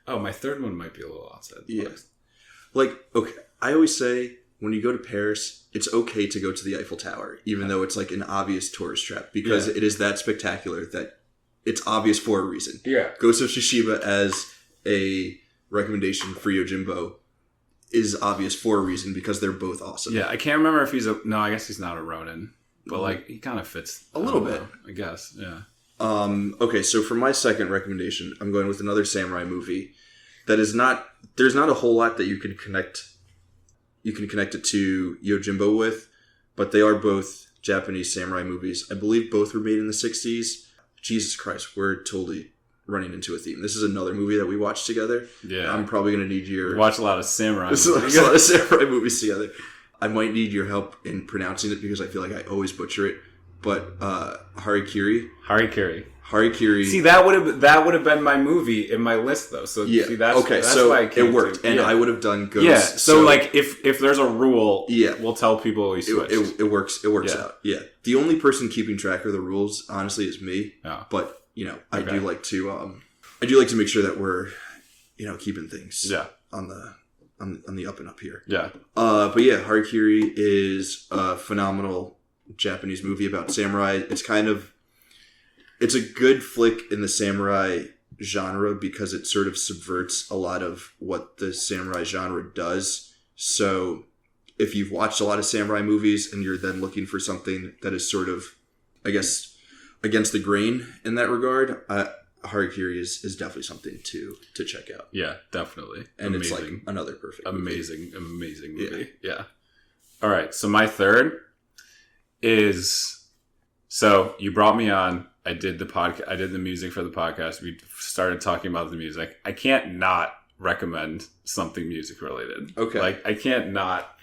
Speaker 2: Oh, my third one might be a little outside the box.
Speaker 1: Like, okay, I always say when you go to Paris, it's okay to go to the Eiffel Tower, even though it's like an obvious tourist trap, because it is that spectacular that it's obvious for a reason.
Speaker 2: Yeah.
Speaker 1: Ghost of Tsushima as a recommendation for Yojimbo is obvious for a reason because they're both awesome.
Speaker 2: Yeah, I can't remember if I guess he's not a Ronin, but like he kind of fits
Speaker 1: a little bit,
Speaker 2: I guess. Yeah.
Speaker 1: Okay, so for my second recommendation, I'm going with another samurai movie that is not. There's not a whole lot that you can connect it to Yojimbo with, but they are both Japanese samurai movies. I believe both were made in the 60s. Jesus Christ, we're totally running into a theme. This is another movie that we watched together.
Speaker 2: Yeah.
Speaker 1: I'm probably going to need your...
Speaker 2: We watch a lot of samurai movies.
Speaker 1: A lot of samurai movies together. I might need your help in pronouncing it because I feel like I always butcher it. But Harikiri.
Speaker 2: See, that would have been my movie in my list though. So
Speaker 1: yeah,
Speaker 2: see, that's why
Speaker 1: it worked, and I would have done Ghost.
Speaker 2: Yeah, so like if there's a rule, we'll tell people we switched.
Speaker 1: It works out. Yeah, the only person keeping track of the rules, honestly, is me.
Speaker 2: Yeah.
Speaker 1: But I do like to make sure that we're keeping things on the up and up here.
Speaker 2: Yeah.
Speaker 1: But yeah, Harikiri is a phenomenal Japanese movie about samurai. It's a good flick in the samurai genre because it sort of subverts a lot of what the samurai genre does. So if you've watched a lot of samurai movies and you're then looking for something that is sort of, I guess, against the grain in that regard, Harikiri is definitely something to check out.
Speaker 2: Yeah, definitely.
Speaker 1: And amazing. It's like another perfect
Speaker 2: amazing movie. Yeah. All right, so my third is... So you brought me on. I did the podcast. I did the music for the podcast. We started talking about the music. I can't not recommend something music related.
Speaker 1: Okay.
Speaker 2: Like I can't not.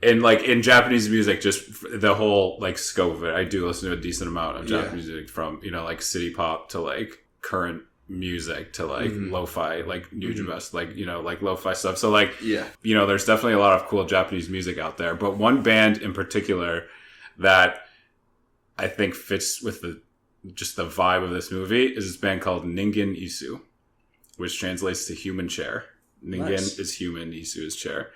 Speaker 2: And like in Japanese music, just the whole like scope of it. I do listen to a decent amount of Japanese music, from like city pop to like current music to like lo-fi, like new best, like like lo-fi stuff. So like there's definitely a lot of cool Japanese music out there. But one band in particular that I think fits with the vibe of this movie is this band called Ningen Isu, which translates to human chair. Ningen is human, Isu is chair.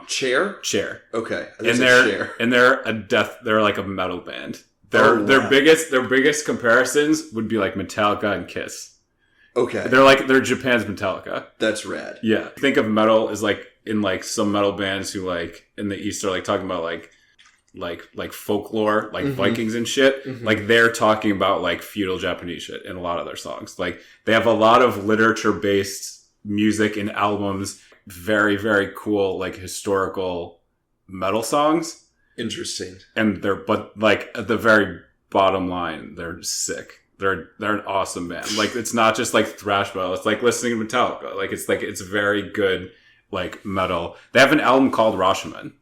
Speaker 1: Chair? Okay.
Speaker 2: They're like a metal band. Their biggest comparisons would be like Metallica and Kiss.
Speaker 1: Okay.
Speaker 2: They're Japan's Metallica.
Speaker 1: That's rad.
Speaker 2: Yeah. Think of metal as like in like some metal bands who like in the East are like talking about like folklore, like Vikings and shit. Mm-hmm. Like they're talking about like feudal Japanese shit in a lot of their songs. Like they have a lot of literature based music and albums, very, very cool, like historical metal songs.
Speaker 1: Interesting.
Speaker 2: And but like at the very bottom line, they're sick. They're an awesome band. Like it's not just like thrash metal. It's like listening to Metallica. It's very good like metal. They have an album called Rashomon,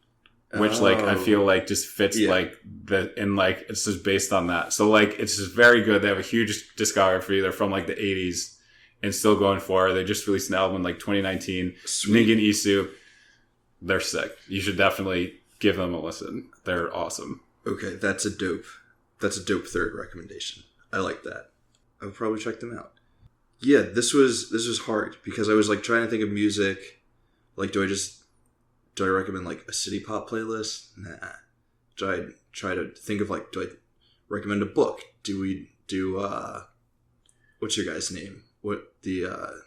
Speaker 2: which like I feel like just fits like it's just based on that. So like it's just very good. They have a huge discography. They're from like the 80s and still going for it. They just released an album in like 2019. Ningen Isu. They're sick. You should definitely give them a listen. They're awesome.
Speaker 1: Okay, that's a dope third recommendation. I like that. I would probably check them out. Yeah, this was hard because I was like trying to think of music. Like, do I recommend like a city pop playlist? Nah. Do I try to think of like, do I recommend a book? Do we do what's your guy's name? What the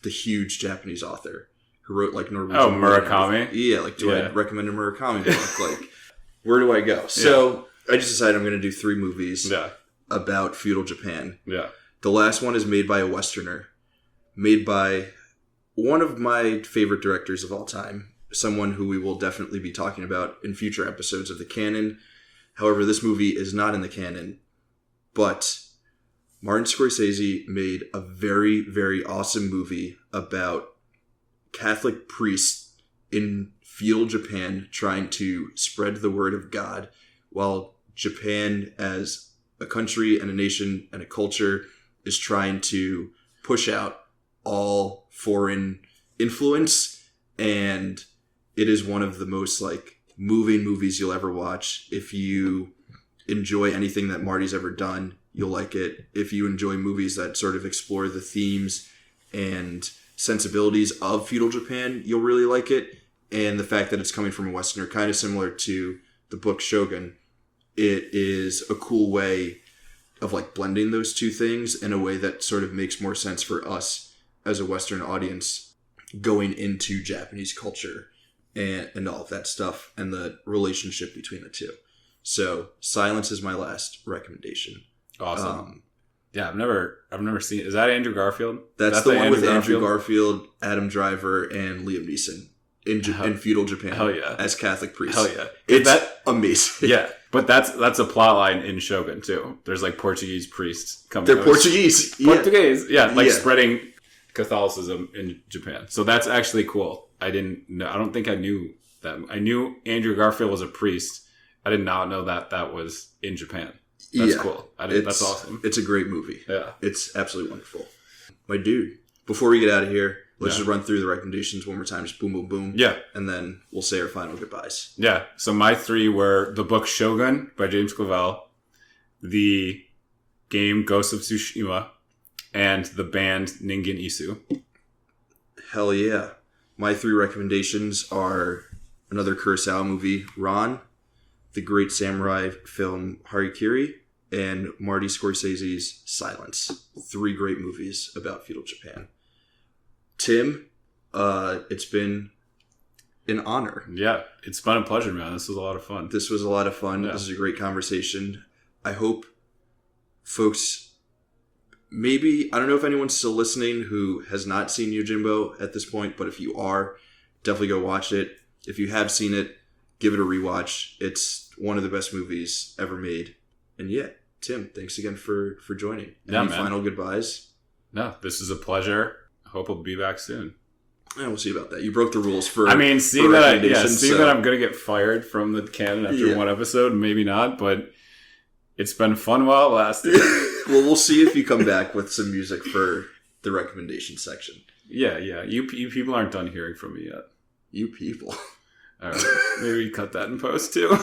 Speaker 1: huge Japanese author who wrote like Norwegian?
Speaker 2: Oh, Murakami.
Speaker 1: Yeah, like do I recommend a Murakami book? Like, where do I go? So I just decided I'm going to do 3 movies about feudal Japan.
Speaker 2: Yeah.
Speaker 1: The last one is made by a Westerner, made by one of my favorite directors of all time, someone who we will definitely be talking about in future episodes of the Canon. However, this movie is not in the Canon, but Martin Scorsese made a very, very awesome movie about Catholic priests in feudal Japan trying to spread the word of God, while Japan as a country and a nation and a culture is trying to push out all foreign influence. And it is one of the most like moving movies you'll ever watch. If you enjoy anything that Marty's ever done, you'll like it. If you enjoy movies that sort of explore the themes and sensibilities of feudal Japan, you'll really like it. And the fact that it's coming from a Westerner, kind of similar to the book Shogun, it is a cool way of like blending those two things in a way that sort of makes more sense for us as a Western audience going into Japanese culture and all of that stuff and the relationship between the two. So Silence is my last recommendation.
Speaker 2: Awesome. Yeah, I've never seen it. Is that Andrew Garfield?
Speaker 1: That's the one with Andrew Garfield, Adam Driver, and Liam Neeson in feudal Japan.
Speaker 2: Hell yeah.
Speaker 1: As Catholic priests.
Speaker 2: Hell yeah.
Speaker 1: It's amazing.
Speaker 2: Yeah. But that's a plot line in Shogun too. There's like Portuguese priests coming.
Speaker 1: They're Portuguese.
Speaker 2: Portuguese. Yeah, like spreading Catholicism in Japan. So that's actually cool. I didn't know. I don't think I knew that. I knew Andrew Garfield was a priest. I did not know that was in Japan. That's cool. That's awesome.
Speaker 1: It's a great movie.
Speaker 2: Yeah.
Speaker 1: It's absolutely wonderful. My dude, before we get out of here, let's just run through the recommendations one more time. Just boom, boom, boom.
Speaker 2: Yeah.
Speaker 1: And then we'll say our final goodbyes.
Speaker 2: Yeah. So my 3 were the book Shogun by James Clavell, the game Ghost of Tsushima, and the band Ningen Isu.
Speaker 1: Hell yeah. My 3 recommendations are another Kurosawa movie, Ran, the great samurai film Harikiri, and Marty Scorsese's Silence. 3 great movies about feudal Japan. Tim, it's been an honor.
Speaker 2: Yeah, it's been a pleasure, man. This was a lot of fun.
Speaker 1: This was a lot of fun.
Speaker 2: Yeah.
Speaker 1: This is a great conversation. I hope folks, maybe, I don't know if anyone's still listening who has not seen Yojimbo at this point, but if you are, definitely go watch it. If you have seen it, give it a rewatch. It's one of the best movies ever made. And yeah, Tim, thanks again for joining. Any final goodbyes?
Speaker 2: No, this is a pleasure. I hope we'll be back soon.
Speaker 1: Yeah, we'll see about that. You broke the rules for.
Speaker 2: I mean, seeing that I'm going to get fired from the Canon after one episode, maybe not, but it's been fun while it lasted.
Speaker 1: Well, we'll see if you come back with some music for the recommendation section.
Speaker 2: Yeah. You people aren't done hearing from me yet.
Speaker 1: You people.
Speaker 2: All right. Maybe cut that in post too.